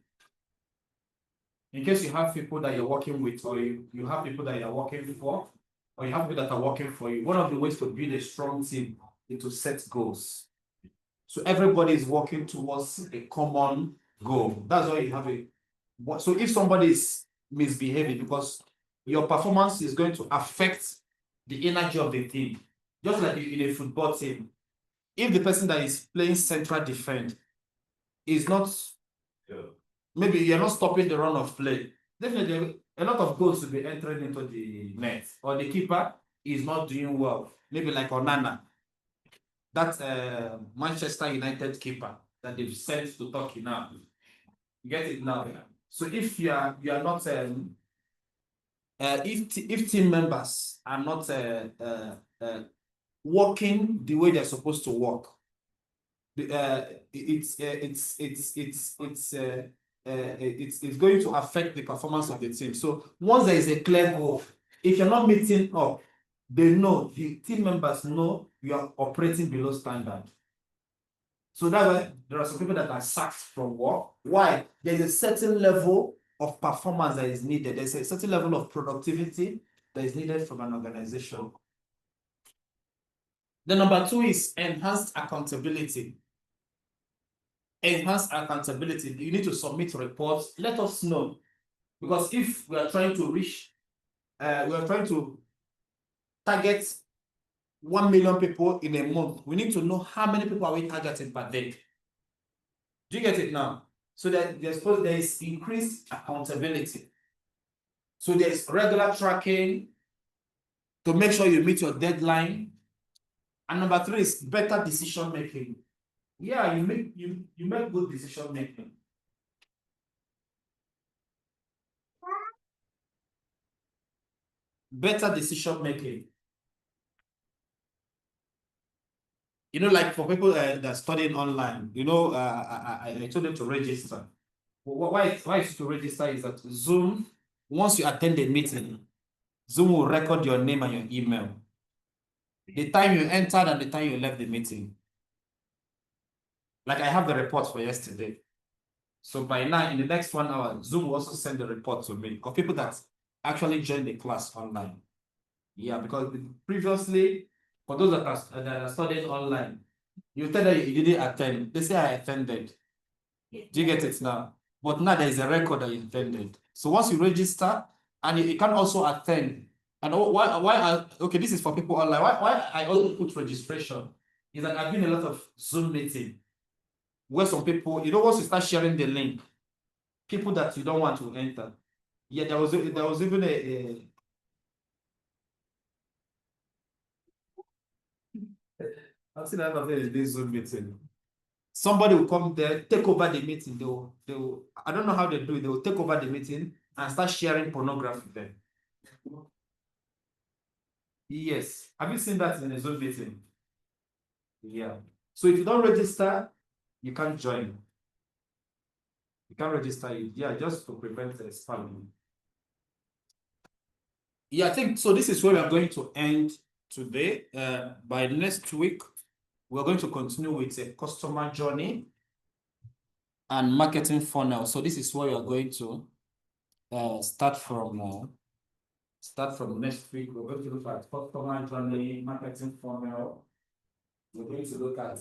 in case you have people that you're working with, or you have people that you're working for, or you have people that are working for you, one of the ways to build a strong team is to set goals. So everybody is working towards a common goal. That's why you have it. So if somebody is misbehaving, because your performance is going to affect the energy of the team, just like in a football team. If the person that is playing central defense is not, maybe you're not stopping the run of play, definitely a lot of goals will be entering into the net, or the keeper is not doing well. Maybe like Onana, that Manchester United keeper that they've sent to Turkey now. You get it now. So if you are not if team members are not working the way they're supposed to work, it's going to affect the performance of the team. So once there is a clear goal, if you're not meeting up, they know, the team members know you are operating below standard. So that's why there are some people that are sacked from work. Why? There's a certain level of performance that is needed. There's a certain level of productivity that is needed from an organization. The number two is enhanced accountability. Enhanced accountability. You need to submit reports. Let us know. Because if we are trying to reach, we are trying to target 1 million people in a month, we need to know how many people are we targeting per day. Do you get it now? So that there is increased accountability. So there's regular tracking to make sure you meet your deadline. And number three is better decision making. Yeah, you make good decision making. Better decision making. You know, like for people that are studying online, you know, I told them to register. Why it's to register is that Zoom, once you attend a meeting, Zoom will record your name and your email, the time you entered and the time you left the meeting. Like I have the report for yesterday. So by now, in the next 1 hour, Zoom will also send the report to me for people that actually joined the class online. Yeah, because previously, for those that are studying online, you tell that you didn't attend. They say I attended. Do you get it now? But now there is a record that you attended. So once you register, and you can also attend. And okay, this is for people online. Why I also put registration is that I've been in a lot of Zoom meeting where some people, you know, once you start sharing the link, people that you don't want to enter. Yeah, there was even I've seen that of this Zoom meeting. Somebody will come there, take over the meeting. They will, I don't know how they do it. They will take over the meeting and start sharing pornography there. Yes. Have you seen that in a Zoom meeting? Yeah. So if you don't register, you can't join. You can't register it. Yeah, just to prevent spam. Yeah, I think so. This is where we are going to end today. By next week, we're going to continue with a customer journey and marketing funnel. So this is where we are going to start from next week. We're going to look at customer journey, marketing funnel. We're going to look at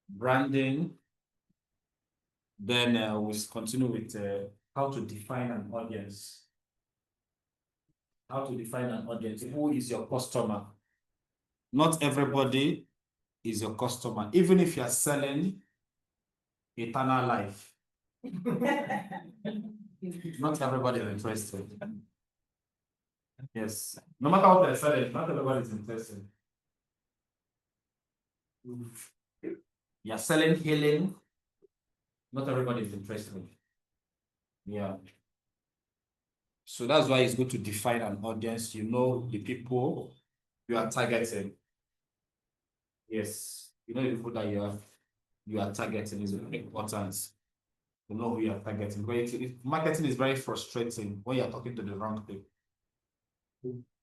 branding. Then we'll continue with how to define an audience. How to define an audience. Who is your customer? Not everybody is your customer. Even if you're selling eternal life, not everybody is interested. Yes. No matter what they're selling, not everybody is interested. You're selling healing, not everybody is interested. Yeah. So that's why it's good to define an audience. You know the people you are targeting. Yes. You know the people that you are targeting is very important. You know who you are targeting. Because marketing is very frustrating when you're talking to the wrong people.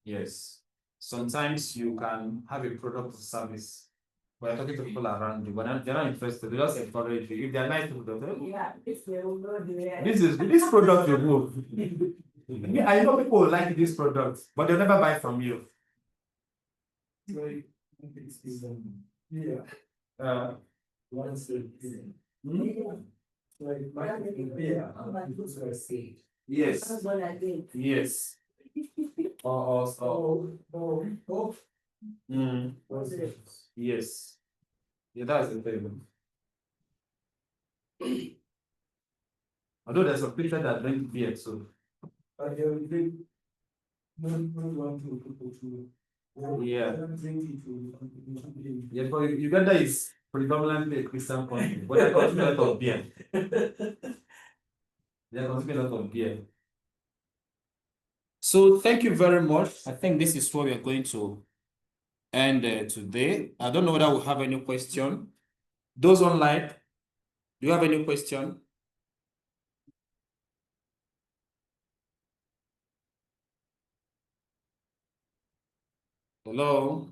Yes. Sometimes you can have a product or service, but you're talking to people around you, but they're not interested. They just encourage you. If they're nice people, they'll say, Yeah, it's the old this product you move. I know people like this product, but they'll never buy from you. Yeah. Once like marketing beer, those were saved. Yes. That's what I did. Yes. Or yes. Yeah, that's the thing. Although there's some people that drink beer, so But they will drink, no want to people to. Yeah. Don't drink it to. yeah, but Uganda is predominantly a Christian country, but they consume a lot of beer. They consume a lot of beer. So thank you very much. I think this is what we are going to end today. I don't know whether we have any question. Those online, do you have any question? Hello?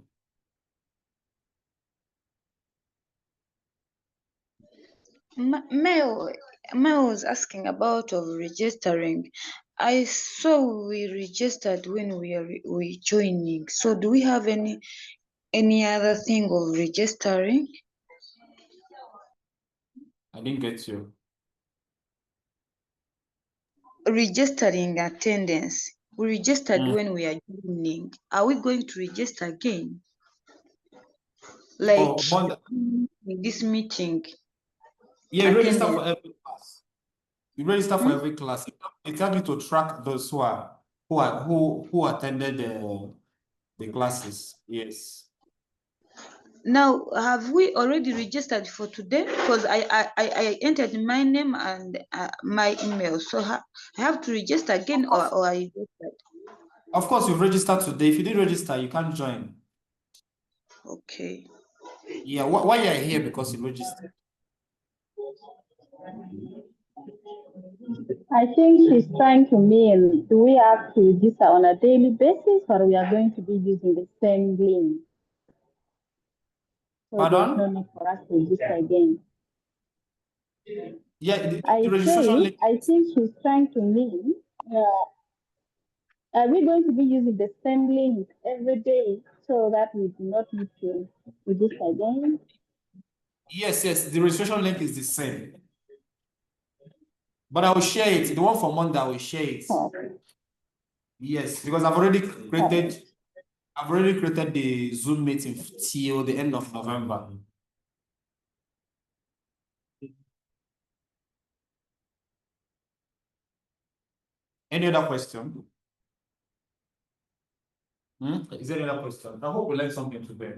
Mel was asking about of registering. I saw we registered when we joining. So do we have any other thing of registering? I didn't get you. Registering attendance. We registered when we are joining. Are we going to register again? Like in this meeting. Yeah, you register for attendance. every class. You register for every class. It helps you to track those who attended the classes. Yes. Now, have we already registered for today? Because I entered my name and my email. So I have to register again, or I registered? Of course, you've registered today. If you didn't register, you can't join. Okay. Yeah, why you're here because you registered. I think she's trying to mean, do we have to register on a daily basis or we are going to be using the same link? So there's no Pardon? need for us to register again. Yeah, the I registration link. think she's trying to mean, are we going to be using the same link every day so that we do not need to register again? Yes, the registration link is the same. But I will share it. The one for Monday, I will share it. Okay. Yes, because I've already created the Zoom meeting till the end of November. Any other question? Is there any other question? I hope we learned something today.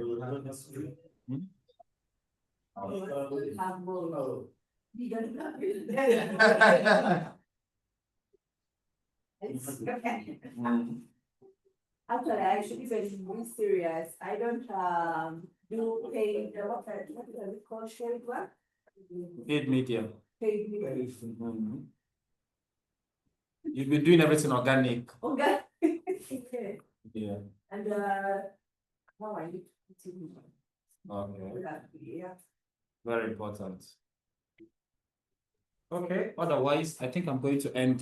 Actually, I should be very serious. I don't do paid, what is it called, shared work? Paid media. Paid media. You've been doing everything organic. Okay. Yeah. And how are you? Okay. Yeah. Very important. Okay. Otherwise, I think I'm going to end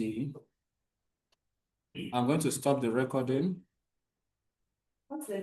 I'm going to stop the recording. What's the